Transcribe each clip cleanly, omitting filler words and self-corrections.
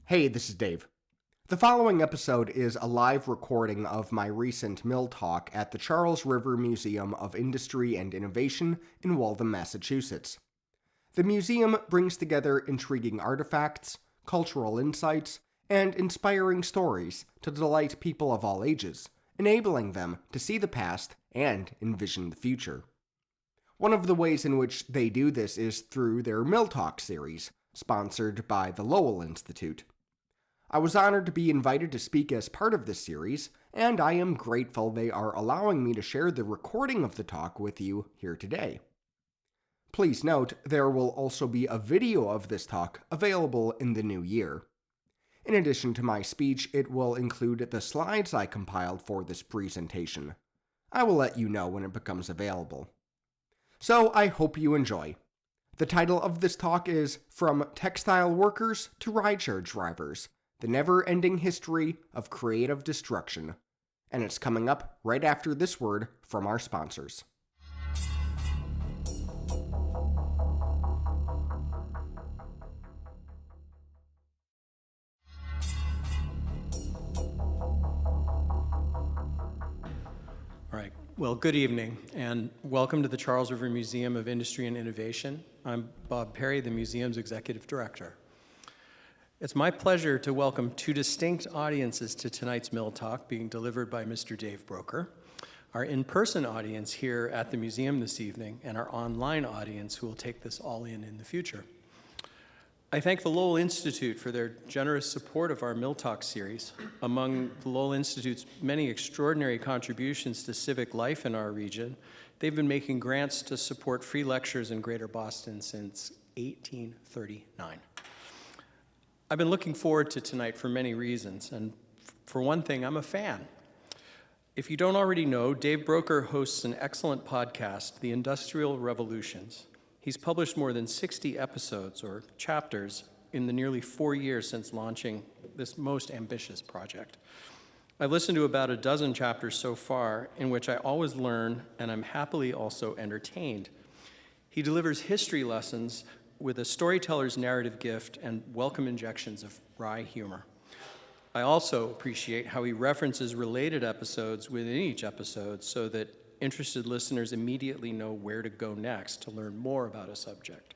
Hey, this is Dave. The following episode is a live recording of my recent mill talk at the Charles River Museum of Industry and Innovation in Waltham, Massachusetts. The museum brings together intriguing artifacts, cultural insights, and inspiring stories to delight people of all ages, enabling them to see the past and envision the future. One of the ways in which they do this is through their Mill Talk series, sponsored by the Lowell Institute. I was honored to be invited to speak as part of this series, and I am grateful they are allowing me to share the recording of the talk with you here today. Please note, there will also be a video of this talk available in the new year. In addition to my speech, it will include the slides I compiled for this presentation. I will let you know when it becomes available. So I hope you enjoy. The title of this talk is From Textile Workers to Rideshare Drivers, The Never-Ending History of Creative Destruction. And it's coming up right after this word from our sponsors. All right. Well, good evening, and welcome to the Charles River Museum of Industry and Innovation. I'm Bob Perry, the museum's executive director. It's my pleasure to welcome two distinct audiences to tonight's Mill Talk, being delivered by Mr. Dave Broker, our in-person audience here at the museum this evening, and our online audience who will take this all in the future. I thank the Lowell Institute for their generous support of our Mill Talk series. Among the Lowell Institute's many extraordinary contributions to civic life in our region, they've been making grants to support free lectures in Greater Boston since 1839. I've been looking forward to tonight for many reasons, and for one thing, I'm a fan. If you don't already know, Dave Broker hosts an excellent podcast, The Industrial Revolutions. He's published more than 60 episodes or chapters in the nearly 4 years since launching this most ambitious project. I've listened to about a dozen chapters so far, in which I always learn, and I'm happily also entertained. He delivers history lessons with a storyteller's narrative gift and welcome injections of wry humor. I also appreciate how he references related episodes within each episode so that interested listeners immediately know where to go next to learn more about a subject,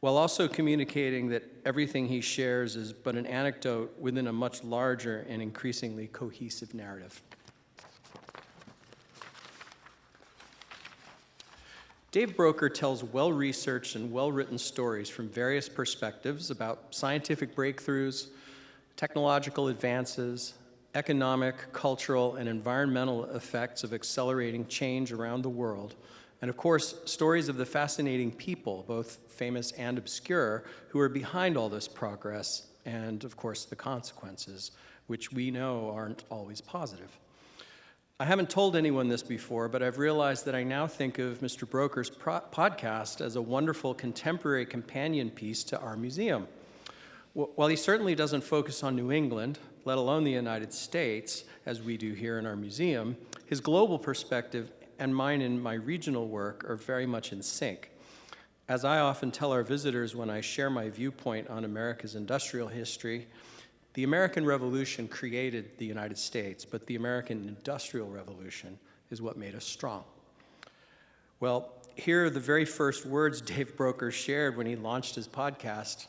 while also communicating that everything he shares is but an anecdote within a much larger and increasingly cohesive narrative. Dave Broker tells well-researched and well-written stories from various perspectives about scientific breakthroughs, technological advances, economic, cultural, and environmental effects of accelerating change around the world, and of course, stories of the fascinating people, both famous and obscure, who are behind all this progress, and of course, the consequences, which we know aren't always positive. I haven't told anyone this before, but I've realized that I now think of Mr. Broker's podcast as a wonderful contemporary companion piece to our museum. While he certainly doesn't focus on New England, let alone the United States, as we do here in our museum, his global perspective and mine in my regional work are very much in sync. As I often tell our visitors when I share my viewpoint on America's industrial history, the American Revolution created the United States, but the American Industrial Revolution is what made us strong. Well, here are the very first words Dave Broker shared when he launched his podcast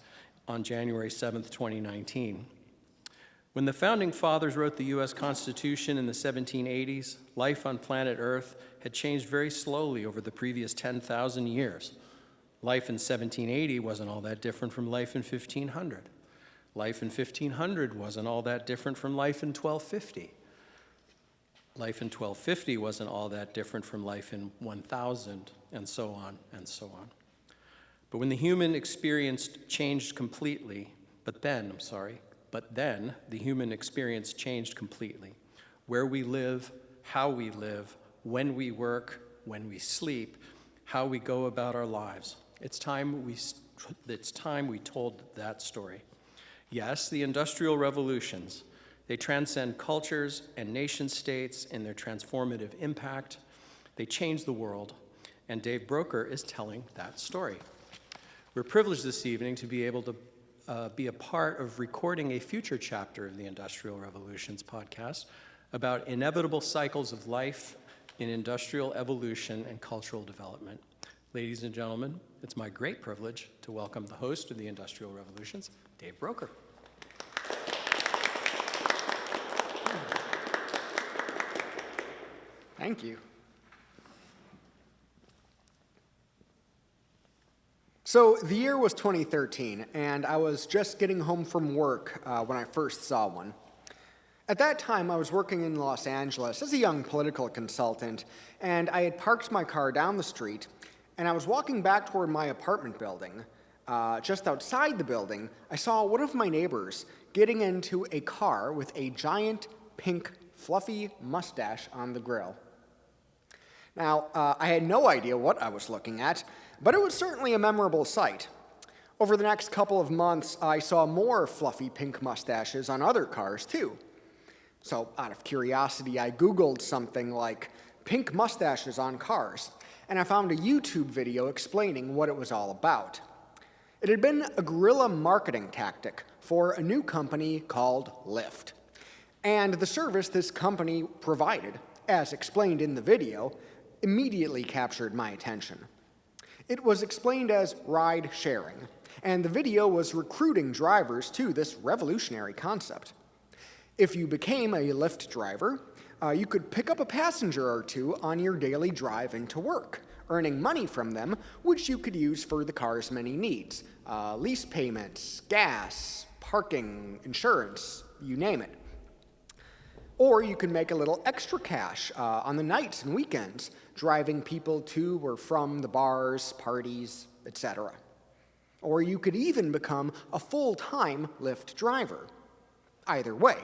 on January 7th, 2019. When the Founding Fathers wrote the U.S. Constitution in the 1780s, life on planet Earth had changed very slowly over the previous 10,000 years. Life in 1780 wasn't all that different from life in 1500. Life in 1500 wasn't all that different from life in 1250. Life in 1250 wasn't all that different from life in 1000, and so on and so on. But when the human experience changed completely, but then the human experience changed completely. Where we live, how we live, when we work, when we sleep, how we go about our lives. It's time we told that story. Yes, the industrial revolutions, they transcend cultures and nation states in their transformative impact. They change the world, and Dave Broker is telling that story. We're privileged this evening to be able to be a part of recording a future chapter of the Industrial Revolutions podcast about inevitable cycles of life in industrial evolution and cultural development. Ladies and gentlemen, it's my great privilege to welcome the host of the Industrial Revolutions, Dave Broker. Thank you. So the year was 2013, and I was just getting home from work when I first saw one. At that time, I was working in Los Angeles as a young political consultant, and I had parked my car down the street, and I was walking back toward my apartment building. Just outside the building, I saw one of my neighbors getting into a car with a giant, pink, fluffy mustache on the grill. Now, I had no idea what I was looking at, but it was certainly a memorable sight. Over the next couple of months, I saw more fluffy pink mustaches on other cars, too. So, out of curiosity, I Googled something like pink mustaches on cars, and I found a YouTube video explaining what it was all about. It had been a guerrilla marketing tactic for a new company called Lyft. And the service this company provided, as explained in the video, immediately captured my attention. It was explained as ride sharing, and the video was recruiting drivers to this revolutionary concept. If you became a Lyft driver, you could pick up a passenger or two on your daily drive into work, earning money from them, which you could use for the car's many needs. Lease payments, gas, parking, insurance, you name it. Or you could make a little extra cash on the nights and weekends, driving people to or from the bars, parties, etc. Or you could even become a full-time Lyft driver. Either way,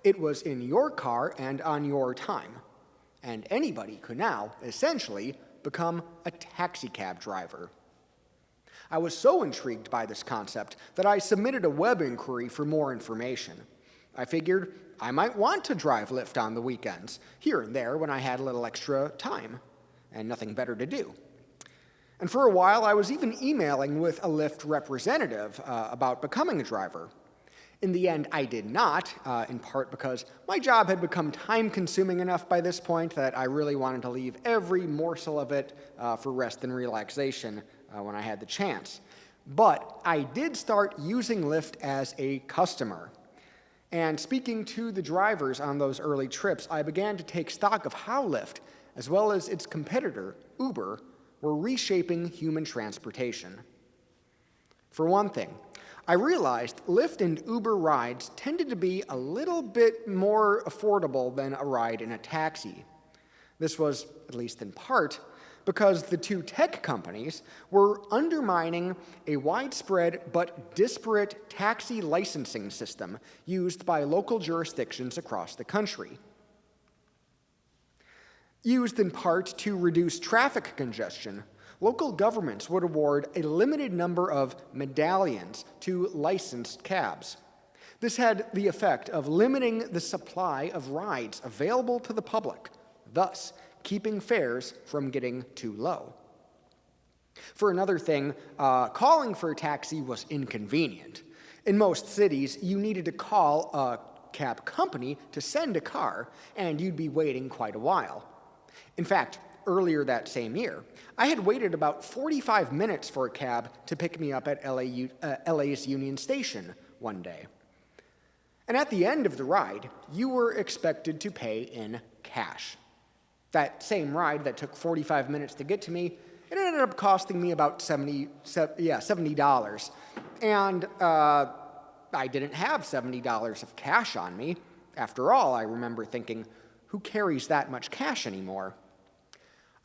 it was in your car and on your time. And anybody could now, essentially, become a taxicab driver. I was so intrigued by this concept that I submitted a web inquiry for more information. I figured I might want to drive Lyft on the weekends, here and there when I had a little extra time and nothing better to do. And for a while, I was even emailing with a Lyft representative about becoming a driver. In the end, I did not, in part because my job had become time-consuming enough by this point that I really wanted to leave every morsel of it for rest and relaxation when I had the chance. But I did start using Lyft as a customer. And speaking to the drivers on those early trips, I began to take stock of how Lyft, as well as its competitor, Uber, were reshaping human transportation. For one thing, I realized Lyft and Uber rides tended to be a little bit more affordable than a ride in a taxi. This was, at least in part, because the two tech companies were undermining a widespread but disparate taxi licensing system used by local jurisdictions across the country. Used in part to reduce traffic congestion, local governments would award a limited number of medallions to licensed cabs. This had the effect of limiting the supply of rides available to the public, thus keeping fares from getting too low. For another thing, calling for a taxi was inconvenient. In most cities, you needed to call a cab company to send a car, and you'd be waiting quite a while. In fact, earlier that same year, I had waited about 45 minutes for a cab to pick me up at LA's Union Station one day. And at the end of the ride, you were expected to pay in cash. That same ride that took 45 minutes to get to me, it ended up costing me about $70. And I didn't have $70 of cash on me. After all, I remember thinking, who carries that much cash anymore?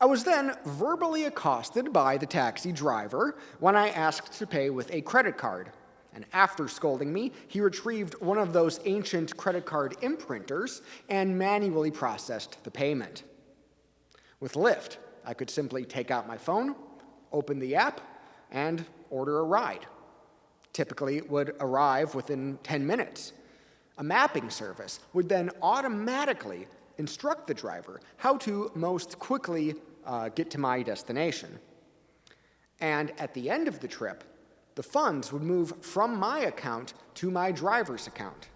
I was then verbally accosted by the taxi driver when I asked to pay with a credit card. And after scolding me, he retrieved one of those ancient credit card imprinters and manually processed the payment. With Lyft, I could simply take out my phone, open the app, and order a ride. Typically, it would arrive within 10 minutes. A mapping service would then automatically instruct the driver how to most quickly get to my destination. And at the end of the trip, The funds would move from my account to my driver's account.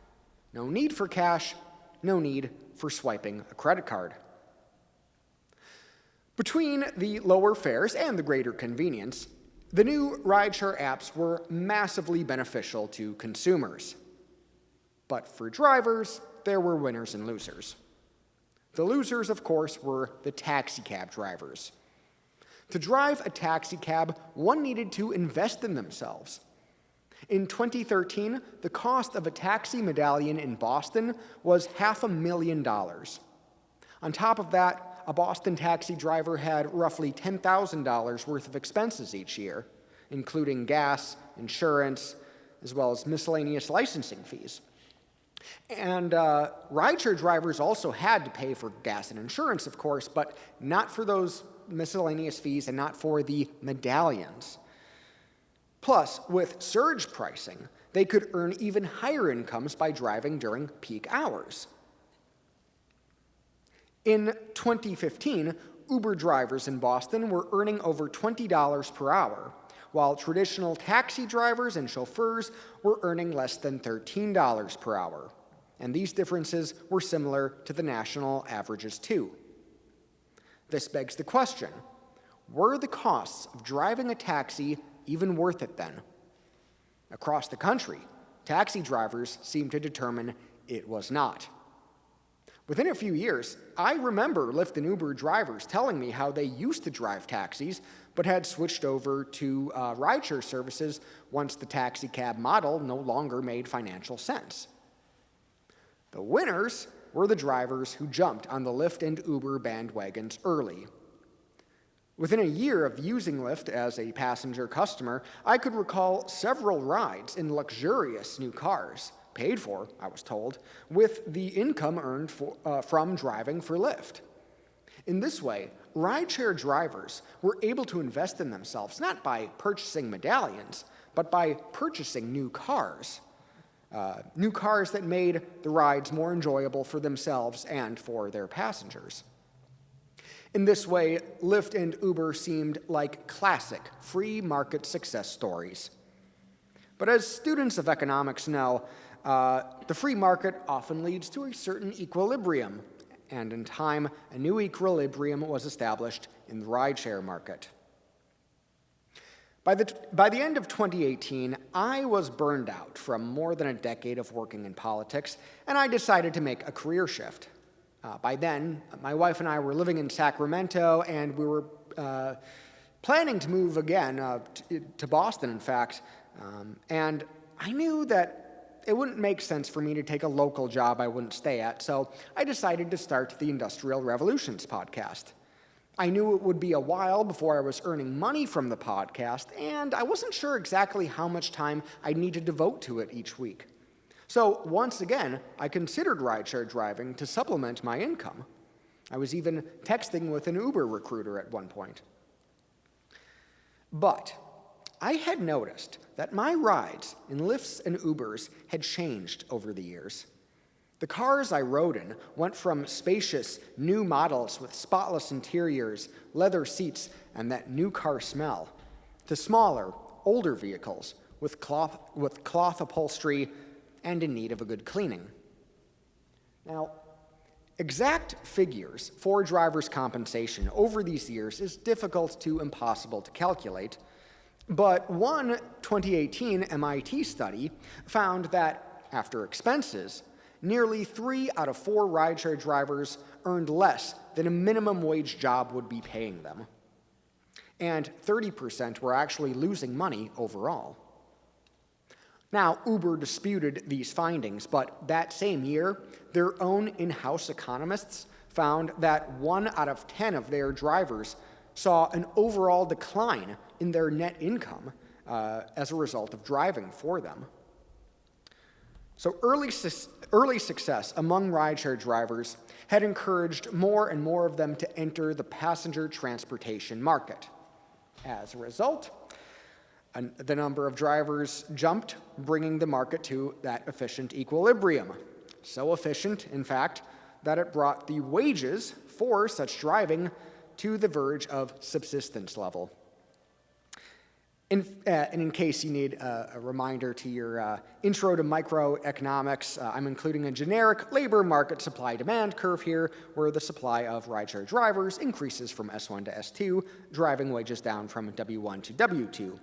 No need for cash, no need for swiping a credit card. Between the lower fares and the greater convenience, the new rideshare apps were massively beneficial to consumers. But for drivers, there were winners and losers. The losers, of course, were the taxicab drivers. To drive a taxicab, one needed to invest in themselves. In 2013, the cost of a taxi medallion in Boston was $500,000. On top of that, a Boston taxi driver had roughly $10,000 worth of expenses each year, including gas, insurance, as well as miscellaneous licensing fees. And rideshare drivers also had to pay for gas and insurance, of course, but not for those miscellaneous fees and not for the medallions. Plus, with surge pricing, they could earn even higher incomes by driving during peak hours. In 2015, Uber drivers in Boston were earning over $20 per hour, while traditional taxi drivers and chauffeurs were earning less than $13 per hour. And these differences were similar to the national averages too. This begs the question, were the costs of driving a taxi even worth it then? Across the country, taxi drivers seemed to determine it was not. Within a few years, I remember Lyft and Uber drivers telling me how they used to drive taxis, but had switched over to rideshare services once the taxi cab model no longer made financial sense. The winners were the drivers who jumped on the Lyft and Uber bandwagons early. Within a year of using Lyft as a passenger customer, I could recall several rides in luxurious new cars, paid for, I was told, with the income earned from driving for Lyft. In this way, rideshare drivers were able to invest in themselves, not by purchasing medallions, but by purchasing new cars that made the rides more enjoyable for themselves and for their passengers. In this way, Lyft and Uber seemed like classic free market success stories. But as students of economics know, the free market often leads to a certain equilibrium, and in time, a new equilibrium was established in the rideshare market. By the end of 2018, I was burned out from more than a decade of working in politics, and I decided to make a career shift. By then, my wife and I were living in Sacramento, and we were planning to move again to Boston, in fact, and I knew that it wouldn't make sense for me to take a local job I wouldn't stay at, so I decided to start the Industrial Revolutions podcast. I knew it would be a while before I was earning money from the podcast, and I wasn't sure exactly how much time I'd need to devote to it each week. So once again, I considered rideshare driving to supplement my income. I was even texting with an Uber recruiter at one point. But I had noticed that my rides in Lyfts and Ubers had changed over the years. The cars I rode in went from spacious, new models with spotless interiors, leather seats, and that new car smell, to smaller, older vehicles with cloth upholstery and in need of a good cleaning. Now, exact figures for drivers' compensation over these years is difficult to impossible to calculate, but one 2018 MIT study found that, after expenses, nearly 3 out of 4 rideshare drivers earned less than a minimum wage job would be paying them. And 30% were actually losing money overall. Now, Uber disputed these findings, but that same year, their own in-house economists found that 1 out of 10 of their drivers saw an overall decline in their net income as a result of driving for them. So early success among rideshare drivers had encouraged more and more of them to enter the passenger transportation market. As a result, the number of drivers jumped, bringing the market to that efficient equilibrium. So efficient, in fact, that it brought the wages for such driving to the verge of subsistence level. And in case you need a reminder to your intro to microeconomics, I'm including a generic labor market supply-demand curve here, where the supply of rideshare drivers increases from S1 to S2, driving wages down from W1 to W2.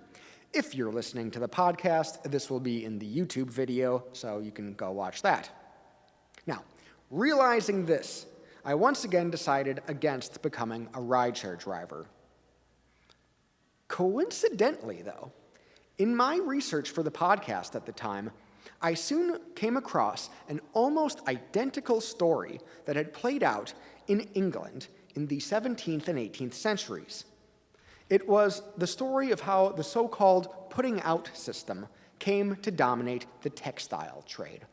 If you're listening to the podcast, this will be in the YouTube video, so you can go watch that. Now, realizing this, I once again decided against becoming a rideshare driver. Coincidentally, though, in my research for the podcast at the time, I soon came across an almost identical story that had played out in England in the 17th and 18th centuries. It was the story of how the so-called putting out system came to dominate the textile trade.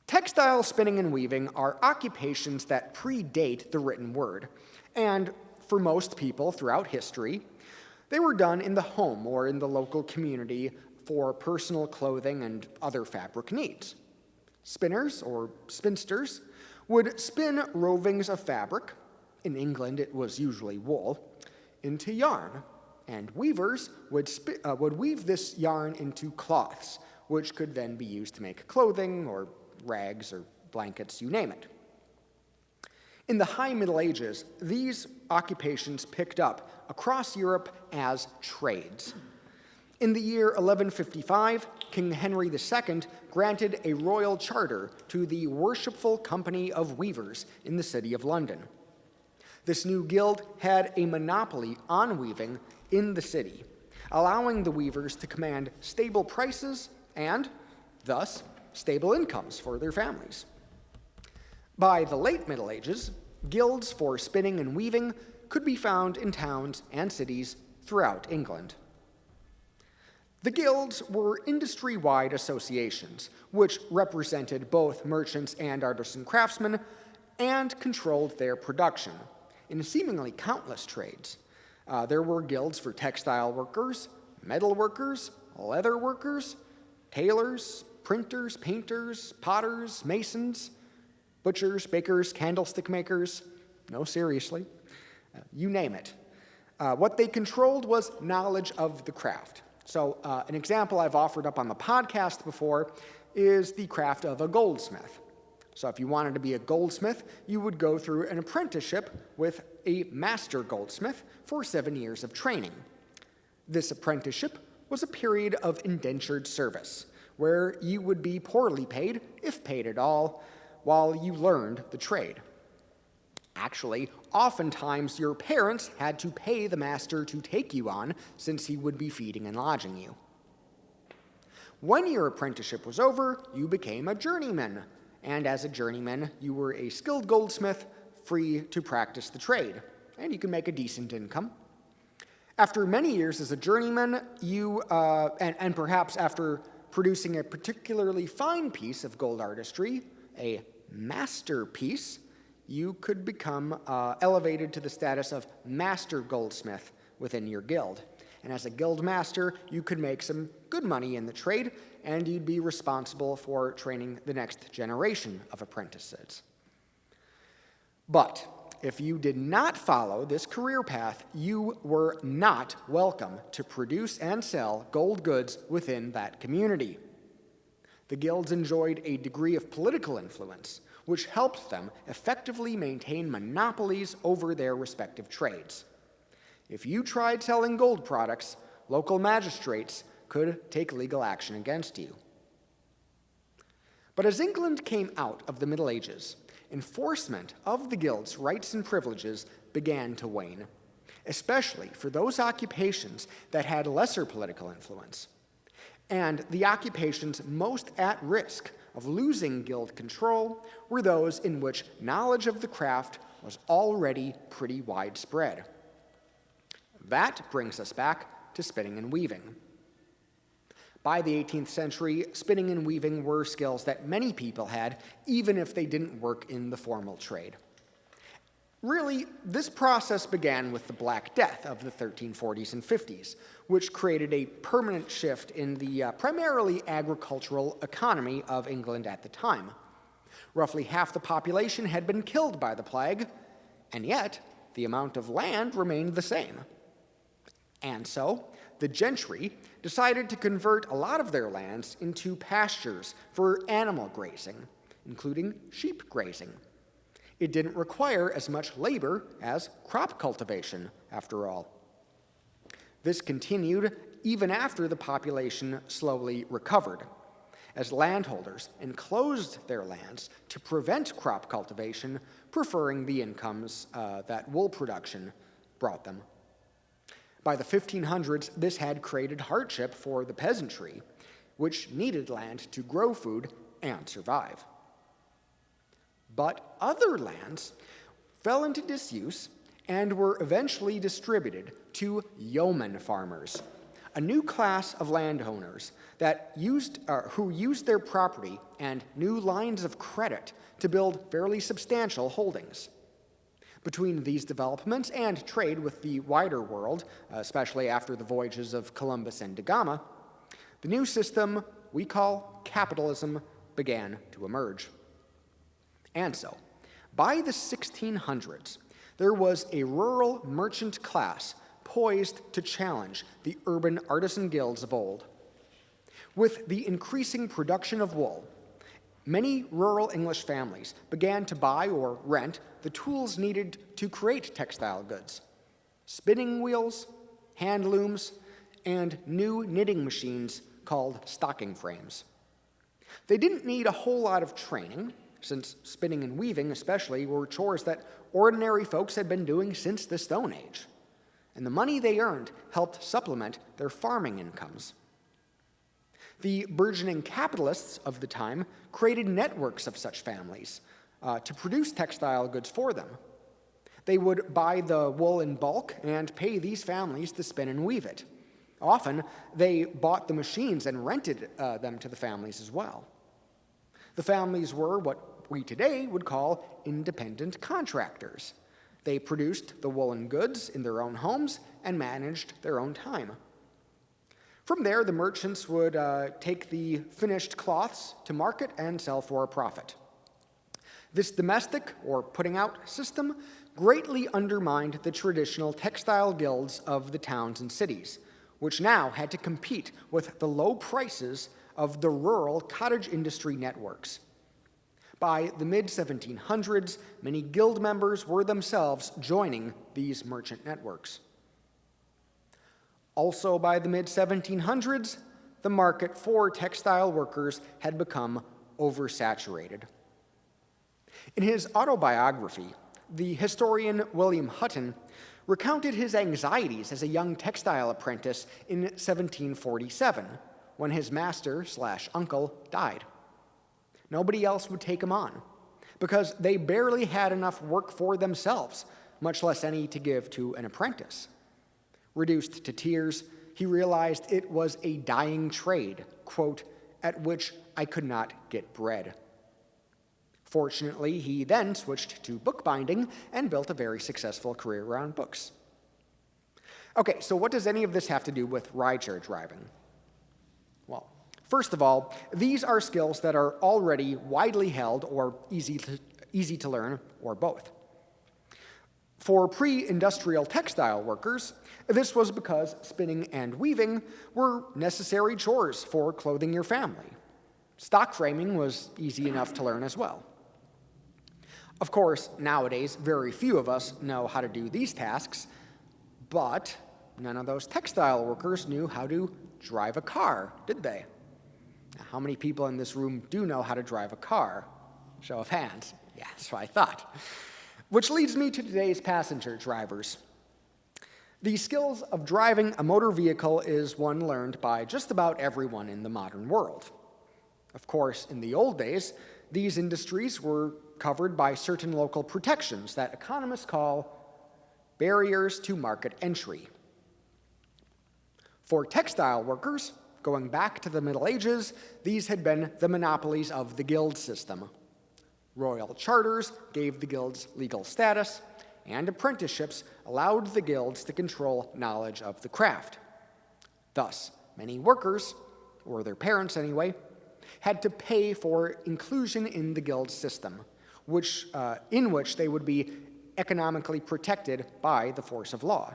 Textile spinning and weaving are occupations that predate the written word, and for most people throughout history, they were done in the home or in the local community for personal clothing and other fabric needs. Spinners, or spinsters, would spin rovings of fabric, in England it was usually wool, into yarn, and weavers would weave this yarn into cloths, which could then be used to make clothing or rags or blankets, you name it. In the High Middle Ages, these occupations picked up across Europe as trades. In the year 1155, King Henry II granted a royal charter to the Worshipful Company of Weavers in the city of London. This new guild had a monopoly on weaving in the city, allowing the weavers to command stable prices and, thus, stable incomes for their families. By the late Middle Ages, guilds for spinning and weaving could be found in towns and cities throughout England. The guilds were industry-wide associations, which represented both merchants and artisan craftsmen and controlled their production in seemingly countless trades. There were guilds for textile workers, metal workers, leather workers, tailors, printers, painters, potters, masons, butchers, bakers, candlestick makers. No, seriously. You name it. What they controlled was knowledge of the craft. So an example I've offered up on the podcast before is the craft of a goldsmith. So if you wanted to be a goldsmith, you would go through an apprenticeship with a master goldsmith for 7 years of training. This apprenticeship was a period of indentured service, where you would be poorly paid, if paid at all, while you learned the trade. Actually, oftentimes your parents had to pay the master to take you on, since he would be feeding and lodging you. When your apprenticeship was over, you became a journeyman, and as a journeyman, you were a skilled goldsmith, free to practice the trade, and you could make a decent income. After many years as a journeyman, and perhaps after producing a particularly fine piece of gold artistry, a masterpiece, you could become elevated to the status of master goldsmith within your guild. And as a guild master, you could make some good money in the trade, and you'd be responsible for training the next generation of apprentices. But if you did not follow this career path, you were not welcome to produce and sell gold goods within that community. The guilds enjoyed a degree of political influence, which helped them effectively maintain monopolies over their respective trades. If you tried selling gold products, local magistrates could take legal action against you. But as England came out of the Middle Ages, enforcement of the guild's rights and privileges began to wane, especially for those occupations that had lesser political influence. And the occupations most at risk of losing guild control were those in which knowledge of the craft was already pretty widespread. That brings us back to spinning and weaving. By the 18th century, spinning and weaving were skills that many people had, even if they didn't work in the formal trade. Really, this process began with the Black Death of the 1340s and 50s, which created a permanent shift in the primarily agricultural economy of England at the time. Roughly half the population had been killed by the plague, and yet the amount of land remained the same. And so, the gentry decided to convert a lot of their lands into pastures for animal grazing, including sheep grazing. It didn't require as much labor as crop cultivation, after all. This continued even after the population slowly recovered, as landholders enclosed their lands to prevent crop cultivation, preferring the incomes that wool production brought them. By the 1500s, this had created hardship for the peasantry, which needed land to grow food and survive. But other lands fell into disuse and were eventually distributed to yeoman farmers, a new class of landowners who used their property and new lines of credit to build fairly substantial holdings. Between these developments and trade with the wider world, especially after the voyages of Columbus and da Gama, the new system we call capitalism began to emerge. And so, by the 1600s, there was a rural merchant class poised to challenge the urban artisan guilds of old. With the increasing production of wool, many rural English families began to buy or rent the tools needed to create textile goods: spinning wheels, hand looms, and new knitting machines called stocking frames. They didn't need a whole lot of training, since spinning and weaving especially were chores that ordinary folks had been doing since the Stone Age, and the money they earned helped supplement their farming incomes. The burgeoning capitalists of the time created networks of such families to produce textile goods for them. They would buy the wool in bulk and pay these families to spin and weave it. Often, they bought the machines and rented them to the families as well. The families were what we today would call independent contractors. They produced the woolen goods in their own homes and managed their own time. From there, the merchants would take the finished cloths to market and sell for a profit. This domestic, or putting out, system greatly undermined the traditional textile guilds of the towns and cities, which now had to compete with the low prices of the rural cottage industry networks. By the mid-1700s, many guild members were themselves joining these merchant networks. Also by the mid-1700s, the market for textile workers had become oversaturated. In his autobiography, the historian William Hutton recounted his anxieties as a young textile apprentice in 1747, when his master/uncle died. Nobody else would take him on, because they barely had enough work for themselves, much less any to give to an apprentice. Reduced to tears, he realized it was a dying trade, quote, "at which I could not get bread." Fortunately, he then switched to bookbinding and built a very successful career around books. Okay, so what does any of this have to do with rideshare driving? Well, first of all, these are skills that are already widely held or easy to learn, or both. For pre-industrial textile workers, this was because spinning and weaving were necessary chores for clothing your family. Stock framing was easy enough to learn as well. Of course, nowadays, very few of us know how to do these tasks, but none of those textile workers knew how to drive a car, did they? Now, how many people in this room do know how to drive a car? Show of hands. Yeah, that's what I thought. Which leads me to today's passenger drivers. The skills of driving a motor vehicle is one learned by just about everyone in the modern world. Of course, in the old days, these industries were covered by certain local protections that economists call barriers to market entry. For textile workers, going back to the Middle Ages, these had been the monopolies of the guild system. Royal charters gave the guilds legal status, and apprenticeships allowed the guilds to control knowledge of the craft. Thus, many workers, or their parents anyway, had to pay for inclusion in the guild system, in which they would be economically protected by the force of law.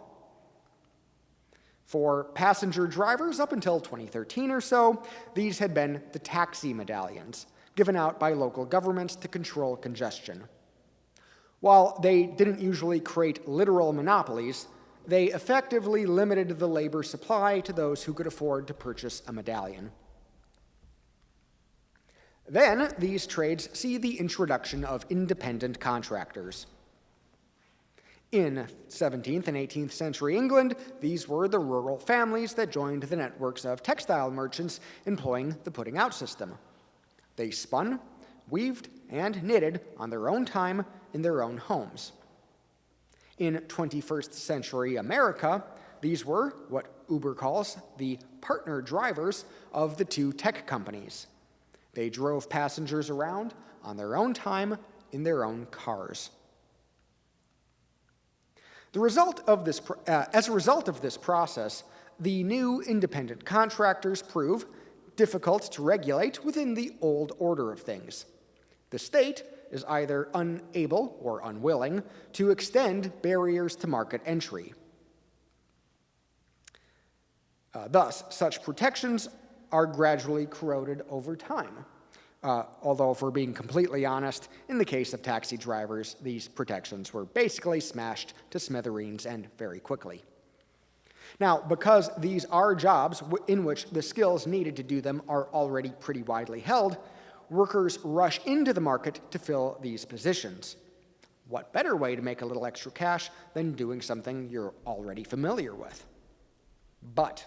For passenger drivers up until 2013 or so, these had been the taxi medallions, given out by local governments to control congestion. While they didn't usually create literal monopolies, they effectively limited the labor supply to those who could afford to purchase a medallion. Then, these trades see the introduction of independent contractors. In 17th and 18th century England, these were the rural families that joined the networks of textile merchants employing the putting out system. They spun, weaved, and knitted on their own time in their own homes. In 21st century America, these were what Uber calls the partner drivers of the two tech companies. They drove passengers around on their own time in their own cars. As a result of this process, the new independent contractors prove difficult to regulate within the old order of things. The state is either unable or unwilling to extend barriers to market entry. Thus, such protections are gradually corroded over time. Although, if we're being completely honest, in the case of taxi drivers, these protections were basically smashed to smithereens and very quickly. Now, because these are jobs in which the skills needed to do them are already pretty widely held, workers rush into the market to fill these positions. What better way to make a little extra cash than doing something you're already familiar with? But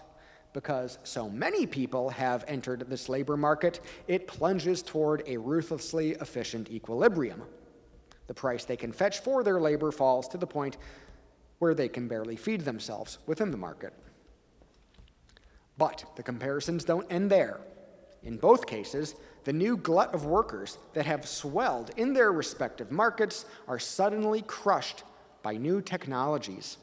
because so many people have entered this labor market, it plunges toward a ruthlessly efficient equilibrium. The price they can fetch for their labor falls to the point where they can barely feed themselves within the market. But the comparisons don't end there. In both cases, the new glut of workers that have swelled in their respective markets are suddenly crushed by new technologies.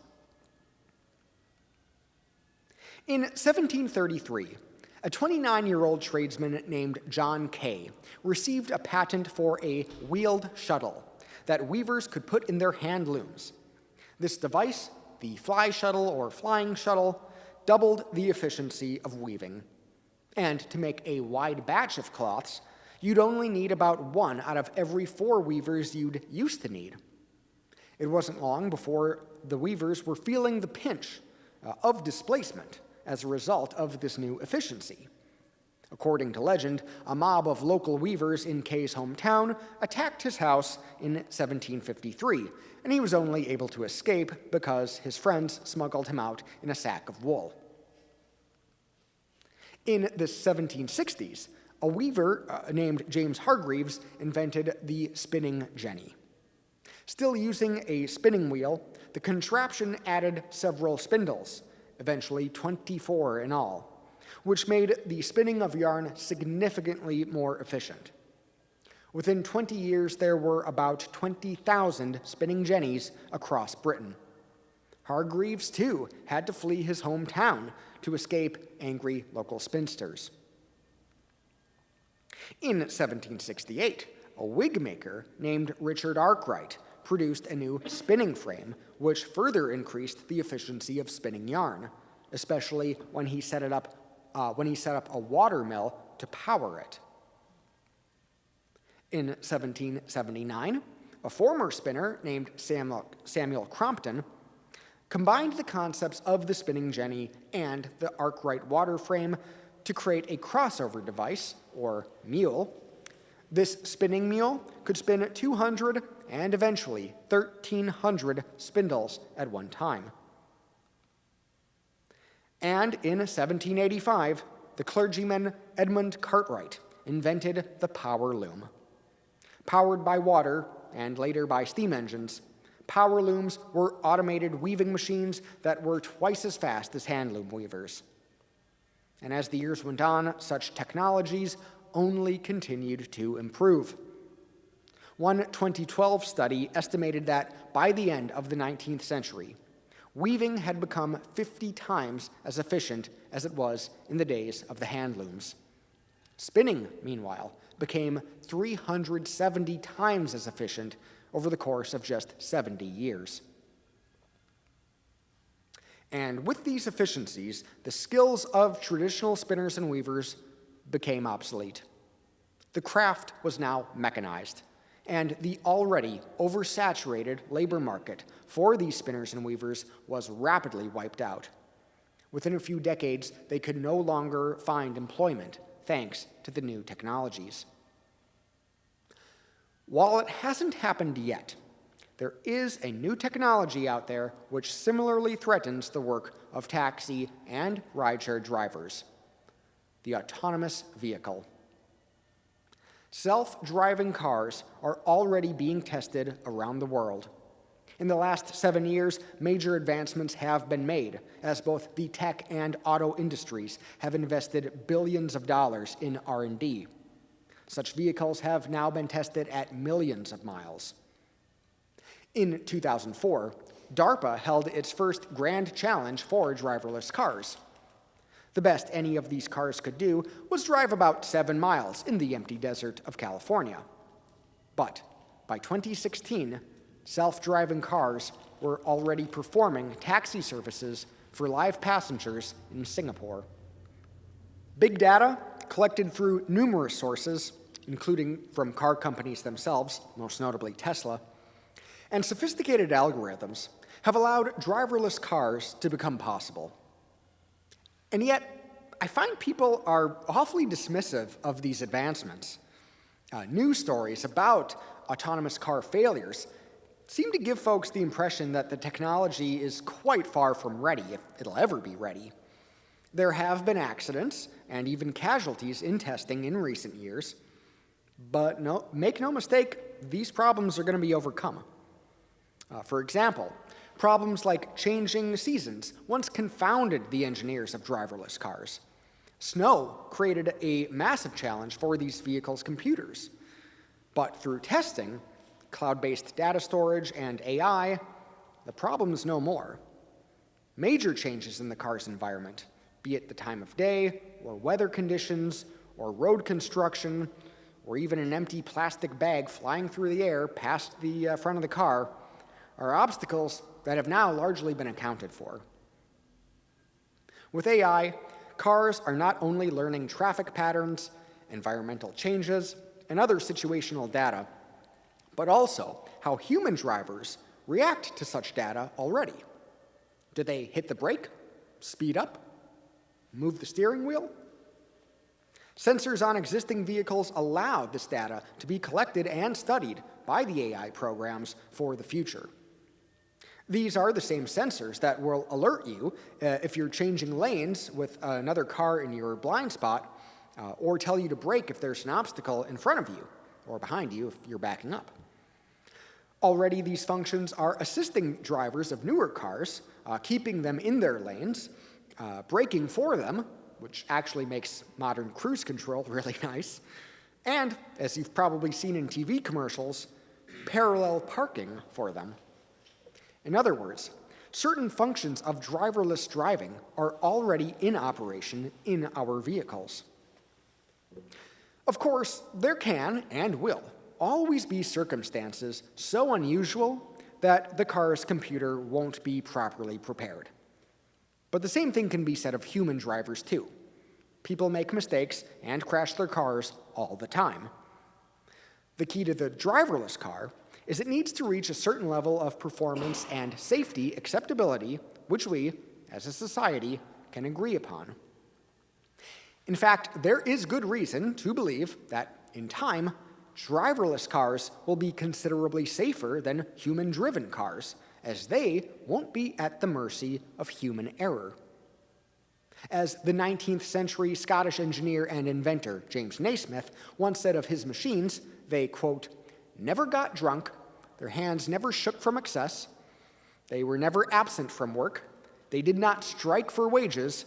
In 1733, a 29-year-old tradesman named John Kay received a patent for a wheeled shuttle that weavers could put in their hand looms. This device, the fly shuttle or flying shuttle, doubled the efficiency of weaving. And to make a wide batch of cloths, you'd only need about 1 out of every 4 weavers you'd used to need. It wasn't long before the weavers were feeling the pinch of displacement as a result of this new efficiency. According to legend, a mob of local weavers in Kay's hometown attacked his house in 1753, and he was only able to escape because his friends smuggled him out in a sack of wool. In the 1760s, a weaver named James Hargreaves invented the spinning jenny. Still using a spinning wheel, the contraption added several spindles, eventually 24 in all, which made the spinning of yarn significantly more efficient. Within 20 years, there were about 20,000 spinning jennies across Britain. Hargreaves, too, had to flee his hometown to escape angry local spinsters. In 1768, a wig maker named Richard Arkwright produced a new spinning frame, which further increased the efficiency of spinning yarn, especially when he set up a water mill to power it. In 1779, a former spinner named Samuel Crompton combined the concepts of the spinning jenny and the Arkwright water frame to create a crossover device, or mule. This spinning mule could spin 200 and eventually 1,300 spindles at one time. And in 1785, the clergyman Edmund Cartwright invented the power loom. Powered by water and later by steam engines, power looms were automated weaving machines that were twice as fast as handloom weavers. And as the years went on, such technologies only continued to improve. One 2012 study estimated that by the end of the 19th century, weaving had become 50 times as efficient as it was in the days of the handlooms. Spinning, meanwhile, became 370 times as efficient over the course of just 70 years. And with these efficiencies, the skills of traditional spinners and weavers became obsolete. The craft was now mechanized, and the already oversaturated labor market for these spinners and weavers was rapidly wiped out. Within a few decades, they could no longer find employment thanks to the new technologies. While it hasn't happened yet, there is a new technology out there which similarly threatens the work of taxi and rideshare drivers: the autonomous vehicle. Self-driving cars are already being tested around the world. In the last 7 years, major advancements have been made, as both the tech and auto industries have invested billions of dollars in R&D. Such vehicles have now been tested at millions of miles. In 2004, DARPA held its first grand challenge for driverless cars. The best any of these cars could do was drive about 7 miles in the empty desert of California. But by 2016, self-driving cars were already performing taxi services for live passengers in Singapore. Big data, collected through numerous sources, including from car companies themselves, most notably Tesla, and sophisticated algorithms have allowed driverless cars to become possible. And yet, I find people are awfully dismissive of these advancements. News stories about autonomous car failures seem to give folks the impression that the technology is quite far from ready, if it'll ever be ready. There have been accidents and even casualties in testing in recent years, but make no mistake, these problems are going to be overcome. For example, problems like changing seasons once confounded the engineers of driverless cars. Snow created a massive challenge for these vehicles' computers. But through testing, cloud-based data storage, and AI, the problem is no more. Major changes in the car's environment, be it the time of day, or weather conditions, or road construction, or even an empty plastic bag flying through the air past the front of the car, are obstacles that have now largely been accounted for. With AI, cars are not only learning traffic patterns, environmental changes, and other situational data, but also how human drivers react to such data already. Do they hit the brake, speed up, move the steering wheel? Sensors on existing vehicles allow this data to be collected and studied by the AI programs for the future. These are the same sensors that will alert you if you're changing lanes with another car in your blind spot, or tell you to brake if there's an obstacle in front of you, or behind you if you're backing up. Already, these functions are assisting drivers of newer cars, keeping them in their lanes, braking for them, which actually makes modern cruise control really nice, and, as you've probably seen in TV commercials, parallel parking for them. In other words, certain functions of driverless driving are already in operation in our vehicles. Of course, there can, and will, always be circumstances so unusual that the car's computer won't be properly prepared. But the same thing can be said of human drivers too. People make mistakes and crash their cars all the time. The key to the driverless car is it needs to reach a certain level of performance and safety acceptability, which we, as a society, can agree upon. In fact, there is good reason to believe that, in time, driverless cars will be considerably safer than human-driven cars, as they won't be at the mercy of human error. As the 19th century Scottish engineer and inventor James Naismith once said of his machines, they, quote, never got drunk, their hands never shook from excess, they were never absent from work, they did not strike for wages,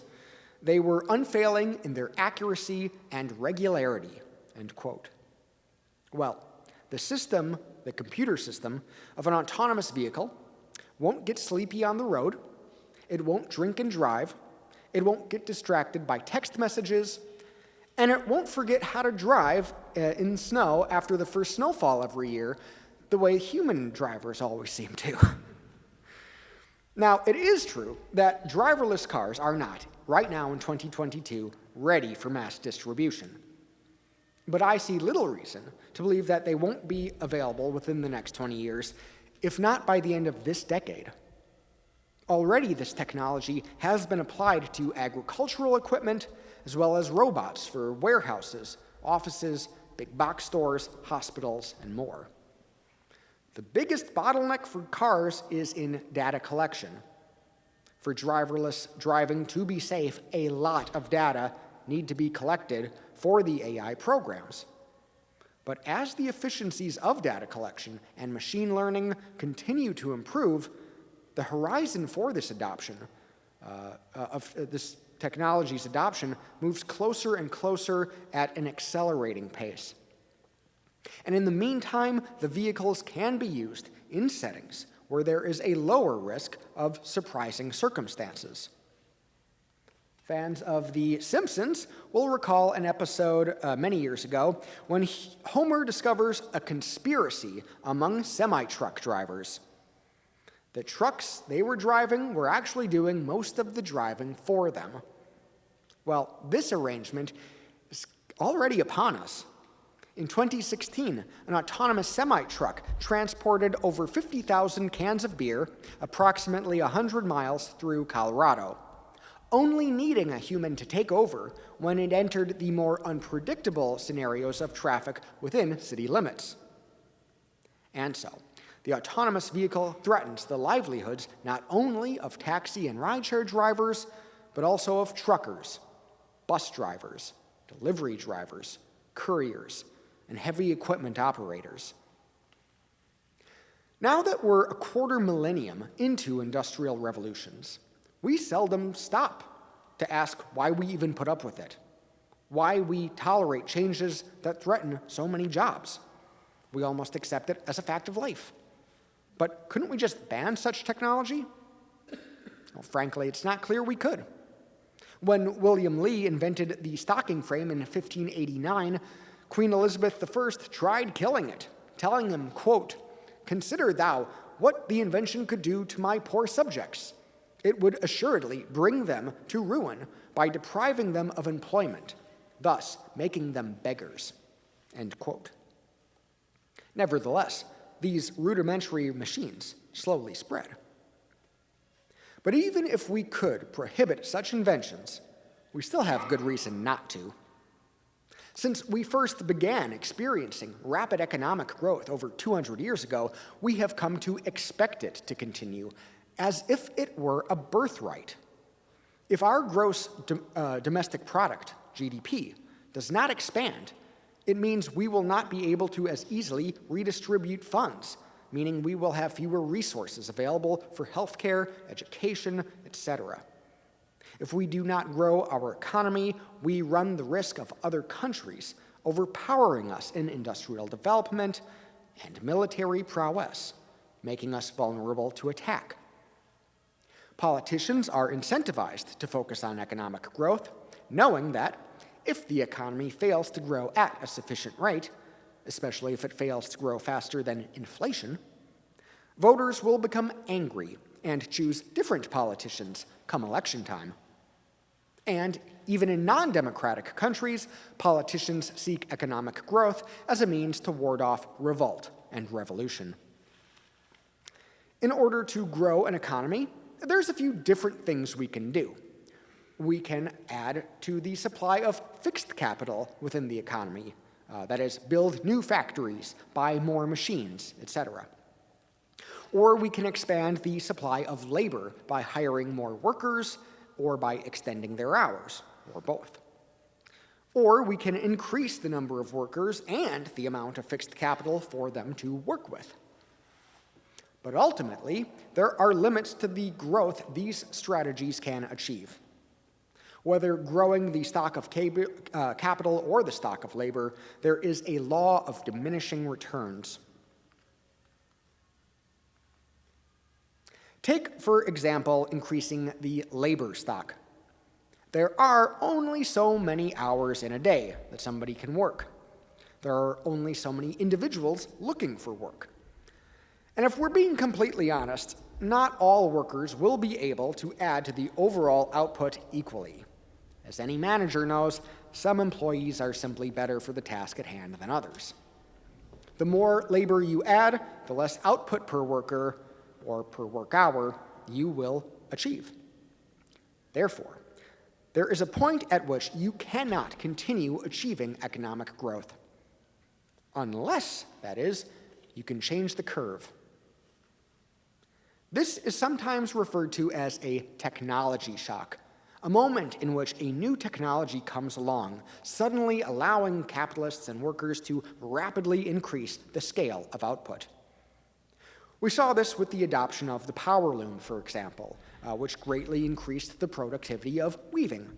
they were unfailing in their accuracy and regularity, end quote. Well, the computer system of an autonomous vehicle won't get sleepy on the road, it won't drink and drive, it won't get distracted by text messages, and it won't forget how to drive in snow after the first snowfall every year, the way human drivers always seem to. Now, it is true that driverless cars are not, right now in 2022, ready for mass distribution. But I see little reason to believe that they won't be available within the next 20 years, if not by the end of this decade. Already, this technology has been applied to agricultural equipment, as well as robots for warehouses, offices, big box stores, hospitals, and more. The biggest bottleneck for cars is in data collection. For driverless driving to be safe, a lot of data need to be collected for the AI programs. But as the efficiencies of data collection and machine learning continue to improve, the horizon for this adoption, of this technology's adoption, moves closer and closer at an accelerating pace. And in the meantime, the vehicles can be used in settings where there is a lower risk of surprising circumstances. Fans of The Simpsons will recall an episode many years ago when Homer discovers a conspiracy among semi-truck drivers. The trucks they were driving were actually doing most of the driving for them. Well, this arrangement is already upon us. In 2016, an autonomous semi-truck transported over 50,000 cans of beer, approximately 100 miles through Colorado, only needing a human to take over when it entered the more unpredictable scenarios of traffic within city limits. And so, the autonomous vehicle threatens the livelihoods not only of taxi and rideshare drivers, but also of truckers, bus drivers, delivery drivers, couriers, and heavy equipment operators. Now that we're a quarter millennium into industrial revolutions, we seldom stop to ask why we even put up with it, why we tolerate changes that threaten so many jobs. We almost accept it as a fact of life. But couldn't we just ban such technology? Well, frankly, it's not clear we could. When William Lee invented the stocking frame in 1589, Queen Elizabeth I tried killing it, telling him, quote, "Consider thou what the invention could do to my poor subjects. It would assuredly bring them to ruin by depriving them of employment, thus making them beggars." End quote. Nevertheless, these rudimentary machines slowly spread. But even if we could prohibit such inventions, we still have good reason not to. Since we first began experiencing rapid economic growth over 200 years ago, we have come to expect it to continue as if it were a birthright. If our gross domestic product, GDP, does not expand, it means we will not be able to as easily redistribute funds, meaning we will have fewer resources available for healthcare, education, etc. If we do not grow our economy, we run the risk of other countries overpowering us in industrial development and military prowess, making us vulnerable to attack. Politicians are incentivized to focus on economic growth, knowing that if the economy fails to grow at a sufficient rate, especially if it fails to grow faster than inflation, voters will become angry and choose different politicians come election time. And even in non-democratic countries, politicians seek economic growth as a means to ward off revolt and revolution. In order to grow an economy, there's a few different things we can do. We can add to the supply of fixed capital within the economy, that is, build new factories, buy more machines, etc. Or we can expand the supply of labor by hiring more workers or by extending their hours, or both. Or we can increase the number of workers and the amount of fixed capital for them to work with. But ultimately, there are limits to the growth these strategies can achieve. Whether growing the stock of capital or the stock of labor, there is a law of diminishing returns. Take, for example, increasing the labor stock. There are only so many hours in a day that somebody can work. There are only so many individuals looking for work. And if we're being completely honest, not all workers will be able to add to the overall output equally. As any manager knows, some employees are simply better for the task at hand than others. The more labor you add, the less output per worker or per work hour you will achieve. Therefore, there is a point at which you cannot continue achieving economic growth. Unless, that is, you can change the curve. This is sometimes referred to as a technology shock, a moment in which a new technology comes along, suddenly allowing capitalists and workers to rapidly increase the scale of output. We saw this with the adoption of the power loom, for example, which greatly increased the productivity of weaving.